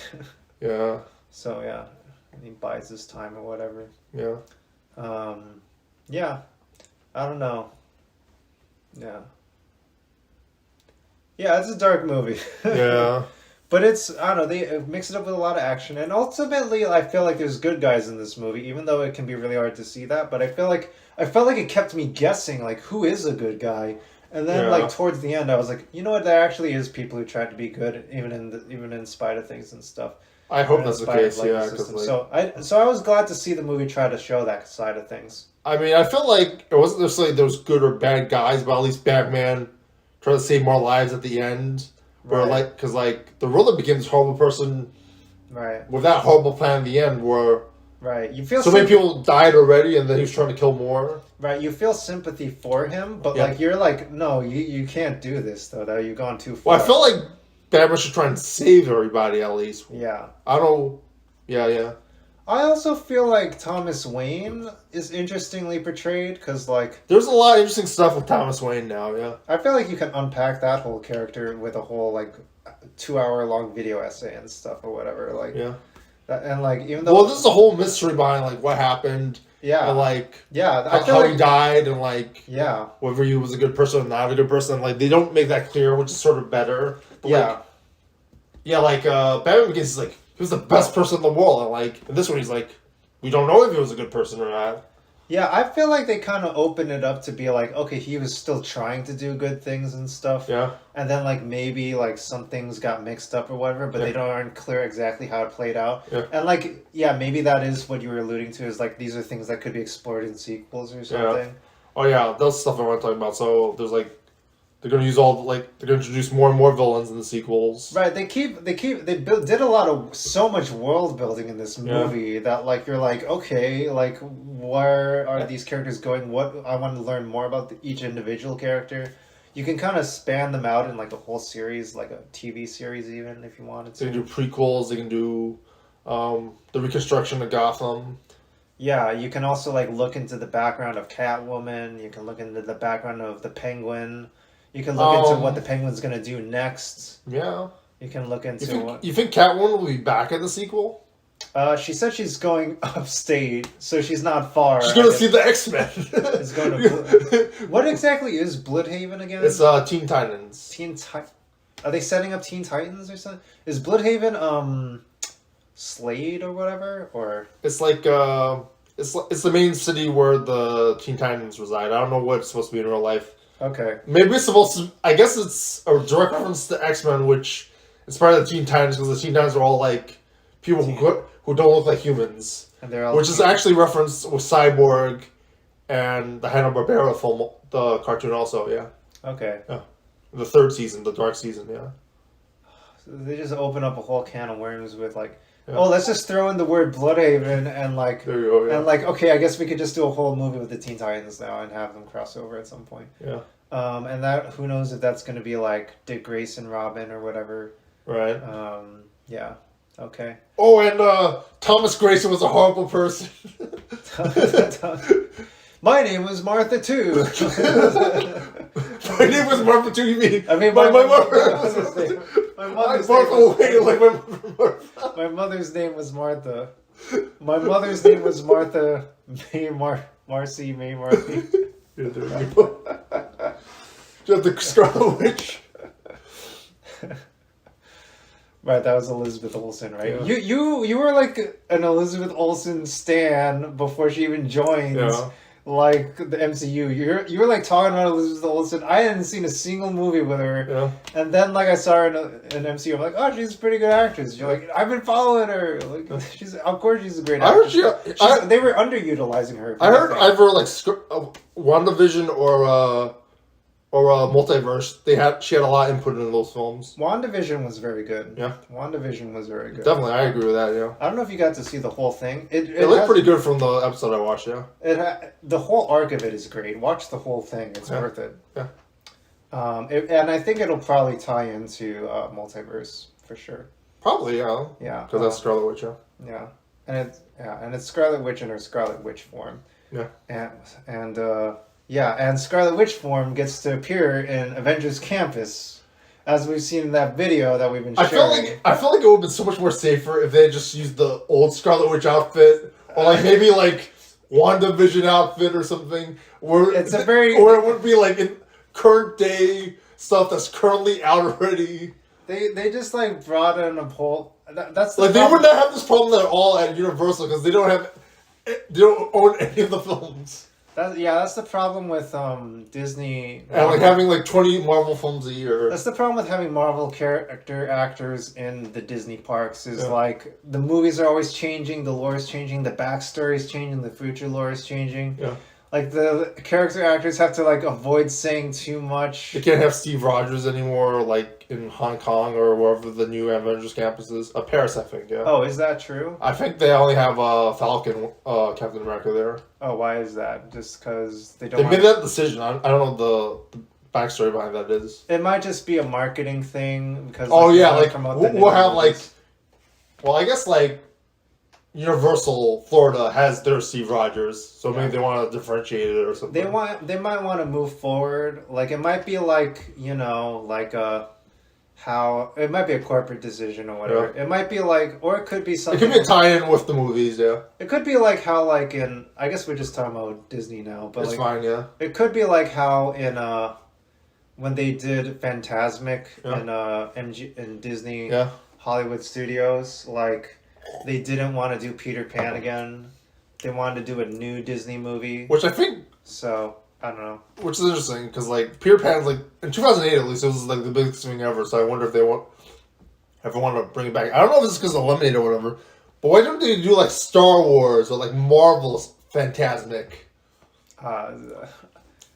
Yeah. So yeah, and he buys his time or whatever. Yeah. Yeah. I don't know. Yeah. Yeah, it's a dark movie. Yeah. But it's, I don't know, they mix it up with a lot of action. And ultimately, I feel like there's good guys in this movie, even though it can be really hard to see that. But I felt like it kept me guessing, like, who is a good guy? And then, like, towards the end, I was like, you know what, there actually is people who try to be good, even in spite of things and stuff. I hope that's the case, yeah. So I was glad to see the movie try to show that side of things. I mean, I felt like it wasn't necessarily those good or bad guys, but at least Batman tried to save more lives at the end. Where, like, because, like, the Riddler becomes a horrible person. Right. With that horrible plan at the end where... Right. You feel so many people died already and then he was trying to kill more. Right. You feel sympathy for him, but, like, you're like, no, you can't do this, though. That you've gone too far. Well, I felt like Batman should try and save everybody, at least. Yeah. I don't... Yeah. I also feel like Thomas Wayne is interestingly portrayed, because, like... There's a lot of interesting stuff with Thomas Wayne now, yeah. I feel like you can unpack that whole character with a whole, like, 2-hour-long video essay and stuff or whatever, like... Yeah. And, like, even though... Well, there's a whole mystery behind, like, what happened. Yeah. And, like... Yeah. How he died and, like... Yeah. Whether he was a good person or not a good person. Like, they don't make that clear, which is sort of better. But, Batman Begins is, like... He was the best person in the world, and like in this one, he's like, we don't know if he was a good person or not. Yeah, I feel like they kind of open it up to be like, okay, he was still trying to do good things and stuff. Yeah. And then like maybe like some things got mixed up or whatever, but they aren't clear exactly how it played out. Yeah. And like, yeah, maybe that is what you were alluding to, is like these are things that could be explored in sequels or something. Yeah. Oh yeah, that's stuff I want to talk about. So there's like. They're gonna use they're gonna introduce more and more villains in the sequels. Right, they did a lot of so much world building in this movie that like you're like, okay, like where are these characters going? What I want to learn more about each individual character. You can kind of span them out in like a whole series, like a TV series even if you wanted to. They can do prequels. They can do the reconstruction of Gotham. Yeah, you can also like look into the background of Catwoman. You can look into the background of the Penguin. You can look into what the Penguin's going to do next. Yeah. You can look into You think Catwoman will be back in the sequel? She said she's going upstate, so she's not far. She's going to see the X-Men. It's going to... What exactly is Bloodhaven again? It's Teen Titans. Are they setting up Teen Titans or something? Is Bloodhaven Slade or whatever? Or it's like it's the main city where the Teen Titans reside. I don't know what it's supposed to be in real life. Okay. Maybe it's supposed to... I guess it's a direct reference to X-Men, which is part of the Teen Titans, because the Teen Titans are all, like, people who don't look like humans. And they're all... Which is actually referenced with Cyborg and the Hanna-Barbera film, the cartoon also, yeah. Okay. Yeah. The third season, the dark season, yeah. So they just open up a whole can of worms with, like... Yeah. Oh, let's just throw in the word Bloodhaven and, like... There you go, yeah. And, like, okay, I guess we could just do a whole movie with the Teen Titans now and have them cross over at some point. Yeah. And that, who knows if that's going to be, like, Dick Grayson, Robin, or whatever. Right. Yeah. Okay. Oh, and, Thomas Grayson was a horrible person. My name was Martha, too. My name was Martha, too, you mean? I mean, my mother's name. My mother's name was Martha. My mother's name was Martha Marcy May Marthy. Yeah, there you go. You have the Scarlet Witch. Right, that was Elizabeth Olsen, right? Yeah. You were like an Elizabeth Olsen stan before she even joined. Yeah. Like the MCU, you were like talking about Elizabeth Olsen. I hadn't seen a single movie with her, and then like I saw her in MCU. I'm like, oh, she's a pretty good actress. You're like, I've been following her. Like, of course she's a great actress. They were underutilizing her. I heard either like WandaVision or or Multiverse. She had a lot of input into those films. WandaVision was very good. Yeah. WandaVision was very good. Definitely, I agree with that, yeah. I don't know if you got to see the whole thing. It looked pretty good from the episode I watched, yeah. The whole arc of it is great. Watch the whole thing. It's worth it. Yeah. And I think it'll probably tie into Multiverse for sure. Probably, yeah. Yeah. Because that's Scarlet Witch, yeah. Yeah. And it's Scarlet Witch in her Scarlet Witch form. Yeah. And Scarlet Witch form gets to appear in Avengers Campus, as we've seen in that video that we've been sharing. I feel like it would have been so much more safer if they had just used the old Scarlet Witch outfit, or like maybe like WandaVision outfit or something, where it would be like in current day stuff that's currently out already. They just like brought in a whole. That's the like problem. They would not have this problem at all at Universal because they don't own any of the films. That's the problem with Disney. And like having like 20 Marvel films a year. That's the problem with having Marvel character actors in the Disney parks is like the movies are always changing, the lore is changing, the backstory is changing, the future lore is changing. Yeah. Like the character actors have to like avoid saying too much. They can't have Steve Rogers anymore, like in Hong Kong or wherever the new Avengers campus is. Paris, I think. Yeah. Oh, is that true? I think they only have Falcon, Captain America there. Oh, why is that? Just because they don't. They made that decision. I don't know the backstory behind that is. It might just be a marketing thing because. Oh yeah, like we'll have like. Well, I guess like. Universal Florida has their Steve Rogers, so maybe they want to differentiate it or something. They might want to move forward. Like it might be like how it might be a corporate decision or whatever. Yeah. It might be like, or it could be something. It could be a tie-in with the movies, yeah. It could be like how like in I guess we're just talking about Disney now, but it's like, fine, yeah. It could be like how in when they did Fantasmic in Disney Hollywood Studios, like. They didn't want to do Peter Pan again. They wanted to do a new Disney movie. Which I think... So, I don't know. Which is interesting, because, like, Peter Pan's, like... In 2008, at least, it was, like, the biggest thing ever, so I wonder if they ever want to bring it back. I don't know if it's because of Eliminated or whatever, but why don't they do, like, Star Wars or, like, Marvel's Fantasmic?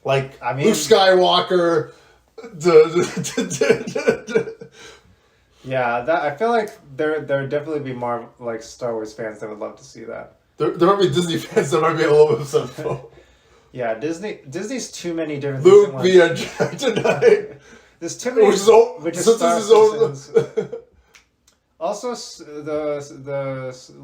Like, I mean... Luke Skywalker... Yeah, that I feel like there definitely be more like Star Wars fans that would love to see that. There might be Disney fans that might be a little bit upset though. Yeah, Disney's too many different Luke via tonight. There's too many. Which is Star Citizens. Also,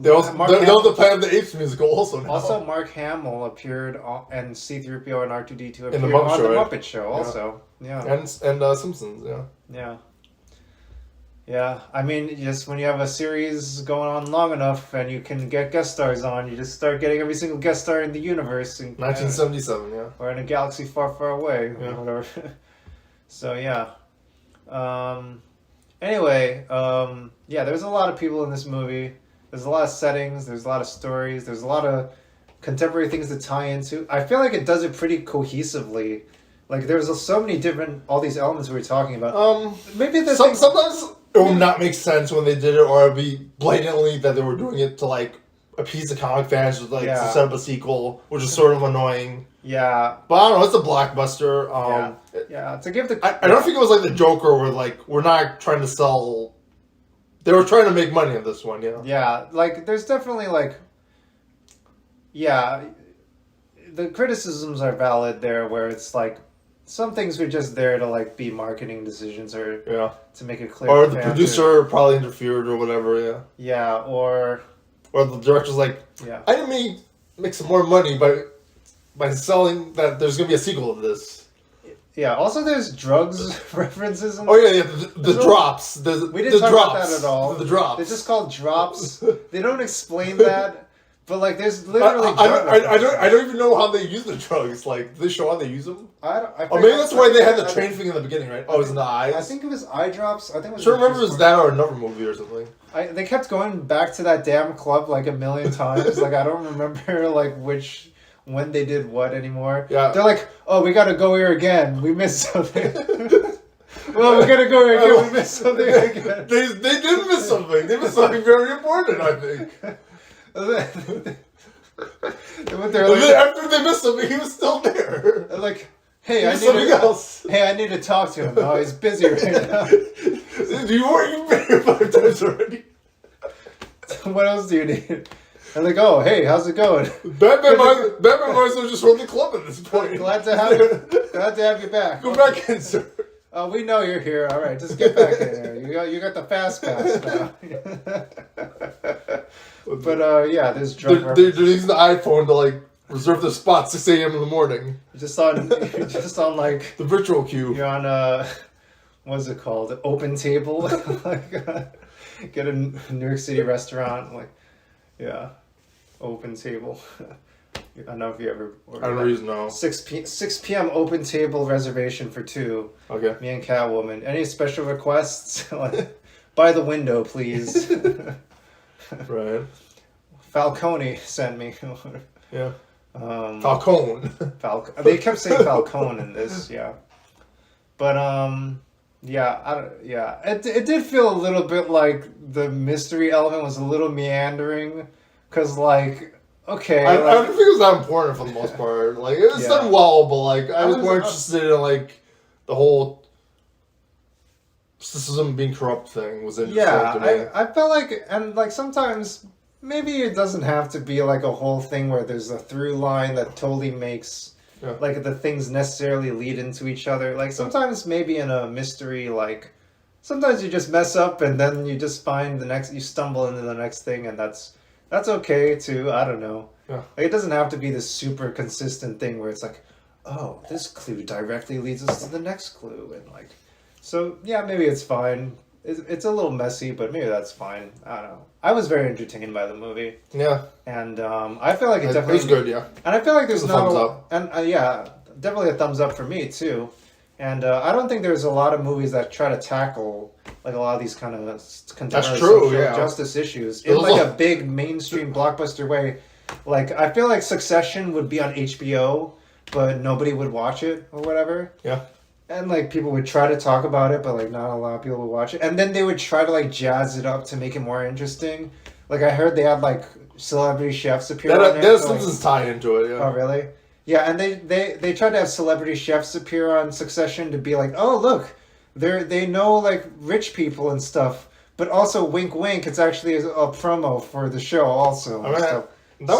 they'll Planet of the Apes musical also now. Also, Mark Hamill appeared and C-3PO and R2-D2 appeared on the Muppet Show. Also, and Simpsons, yeah. Yeah. Yeah, I mean, just when you have a series going on long enough and you can get guest stars on, you just start getting every single guest star in the universe. 1977, yeah. Or in a galaxy far, far away, or whatever. So, yeah. Anyway, there's a lot of people in this movie. There's a lot of settings, there's a lot of stories, there's a lot of contemporary things to tie into. I feel like it does it pretty cohesively. Like, there's so many different, all these elements we were talking about. Maybe there's sometimes it would not make sense when they did it, or it'd be blatantly that they were doing it to, like, appease the comic fans, to set up a sequel, which is sort of annoying. Yeah. But I don't know, it's a blockbuster. To give the... I don't think it was like the Joker where, like, we're not trying to sell... They were trying to make money on this one, Yeah, like, there's definitely, like... Yeah, the criticisms are valid there, where it's, like... Some things were just there to like be marketing decisions or to make it clear. Or the producer probably interfered or whatever, Yeah, or the director's like, I didn't make some more money by selling that there's going to be a sequel to this. Yeah, also there's drugs references. The drops. We didn't talk about that at all. The drops. They're just called drops. They don't explain that. But like, there's literally. I don't even know how they use the drugs. Like, do they show how they use them? Maybe that's why they had the train thing in the beginning, right? Oh, it was in the eyes. I think it was eye drops. I think it was. Sure, remember it was that or another movie or something. They kept going back to that damn club like a million times. Like, I don't remember like when they did what anymore. Yeah, they're like, oh, we got to go here again. We missed something. Well, we're gonna go here again. We missed something again. They did miss something. They missed something very important, I think. After they missed him, he was still there. Like, Hey, I need to talk to him. Oh, he's busy right now. You weren't here 5 times already. What else do you need? I'm like, oh, hey, how's it going? Batman might as well just run the club at this point. Glad to have you back. Go back in, sir. Oh, we know you're here. All right, just get back in there. You got the fast pass now. But yeah, there's drunk. They're using the iPhone to like reserve their spot 6 a.m. in the morning. You're just on like the virtual queue. You're on what's it called? An open table. Like get a New York City restaurant. Like yeah, open table. I don't know if you ever. I don't know. 6 p.m. open table reservation for 2. Okay. Me and Catwoman. Any special requests? Like, by the window, please. Right. Falcone sent me. Yeah. Falcone. They kept saying Falcone in this. Yeah. But yeah, It did feel a little bit like the mystery element was a little meandering, because like. Okay, I don't think it was that important for the most part. Like it was done well, but like I was more interested in like the whole system being corrupt thing was interesting to me. I felt like, and like sometimes maybe it doesn't have to be like a whole thing where there's a through line that totally makes like the things necessarily lead into each other. Like sometimes maybe in a mystery, like sometimes you just mess up and then you just find you stumble into the next thing, and that's okay too. I don't know. Yeah. Like, it doesn't have to be this super consistent thing where it's like, oh, this clue directly leads us to the next clue, and like, so yeah, maybe it's fine. It's a little messy, but maybe that's fine. I don't know. I was very entertained by the movie. Yeah. And I feel like it definitely was good. Yeah. And I feel like there's thumbs up. And yeah, definitely a thumbs up for me too. And I don't think there's a lot of movies that try to tackle like a lot of these kind of contemporary social justice issues in like a big mainstream blockbuster way. Like I feel like Succession would be on HBO, but nobody would watch it or whatever. Yeah. And like people would try to talk about it, but like not a lot of people would watch it. And then they would try to like jazz it up to make it more interesting. Like I heard they had like celebrity chefs appear on there. There's something tied into it. Yeah. Oh really? Yeah, and they tried to have celebrity chefs appear on Succession to be like, oh look, they know like rich people and stuff, but also wink wink, it's actually a promo for the show also. That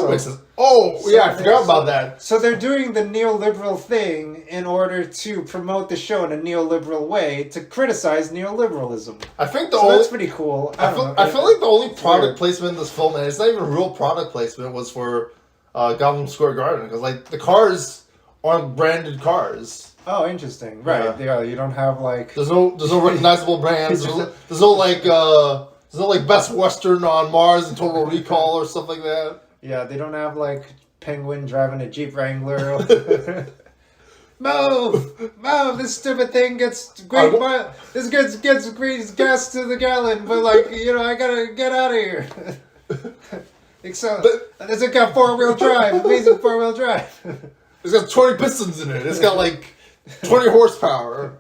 would make sense. Oh yeah, I forgot about that. So they're doing the neoliberal thing in order to promote the show in a neoliberal way to criticize neoliberalism. I think that's pretty cool. I feel like the only product placement in this film, and it's not even real product placement, was for Gotham Square Garden, because like the cars aren't branded cars. Oh, interesting. Right. Yeah, you don't have like there's no recognizable brands. There's no like Best Western on Mars and Total Recall or stuff like that. Yeah, they don't have like Penguin driving a Jeep Wrangler. Move! This stupid thing gets great. This gets great gas to the gallon, but like I gotta get out of here. It's got 4-wheel drive. Amazing 4-wheel drive. It's got 20 pistons in it. It's got like 20 horsepower.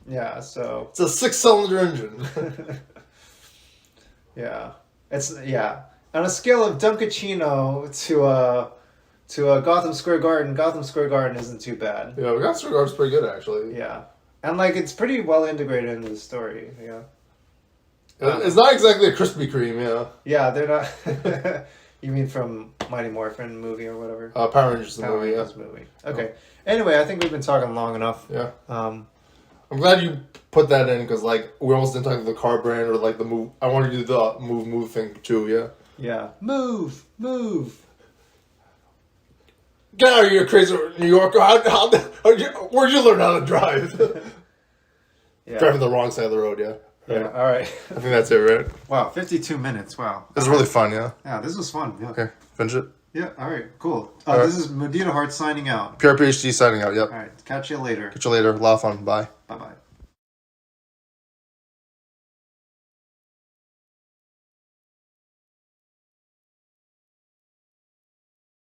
Yeah, so it's a 6-cylinder engine. Yeah, on a scale of Dunkachino to Gotham Square Garden isn't too bad. Yeah, Gotham Square Garden's pretty good actually. Yeah, and like it's pretty well integrated into the story. Yeah. It's not exactly a Krispy Kreme, yeah. Yeah, they're not. You mean from Mighty Morphin movie or whatever? Power Rangers movie. Okay. Anyway, I think we've been talking long enough. Yeah. I'm glad you put that in, because like we almost didn't talk about the car brand or like the move. I want to do the move thing too. Yeah. Yeah. Move. Get out of here, crazy New Yorker! Where'd you learn how to drive? Yeah. Driving the wrong side of the road. Yeah. Yeah, all right. I think that's it, right? Wow, 52 minutes. Wow. This was really fun, yeah? Yeah, this was fun. Yeah. Okay, finish it. Yeah, all right, cool. This is Mudita signing out. PRPHD signing out, yep. All right, catch you later. Catch you later. A lot of fun. Bye. Bye-bye.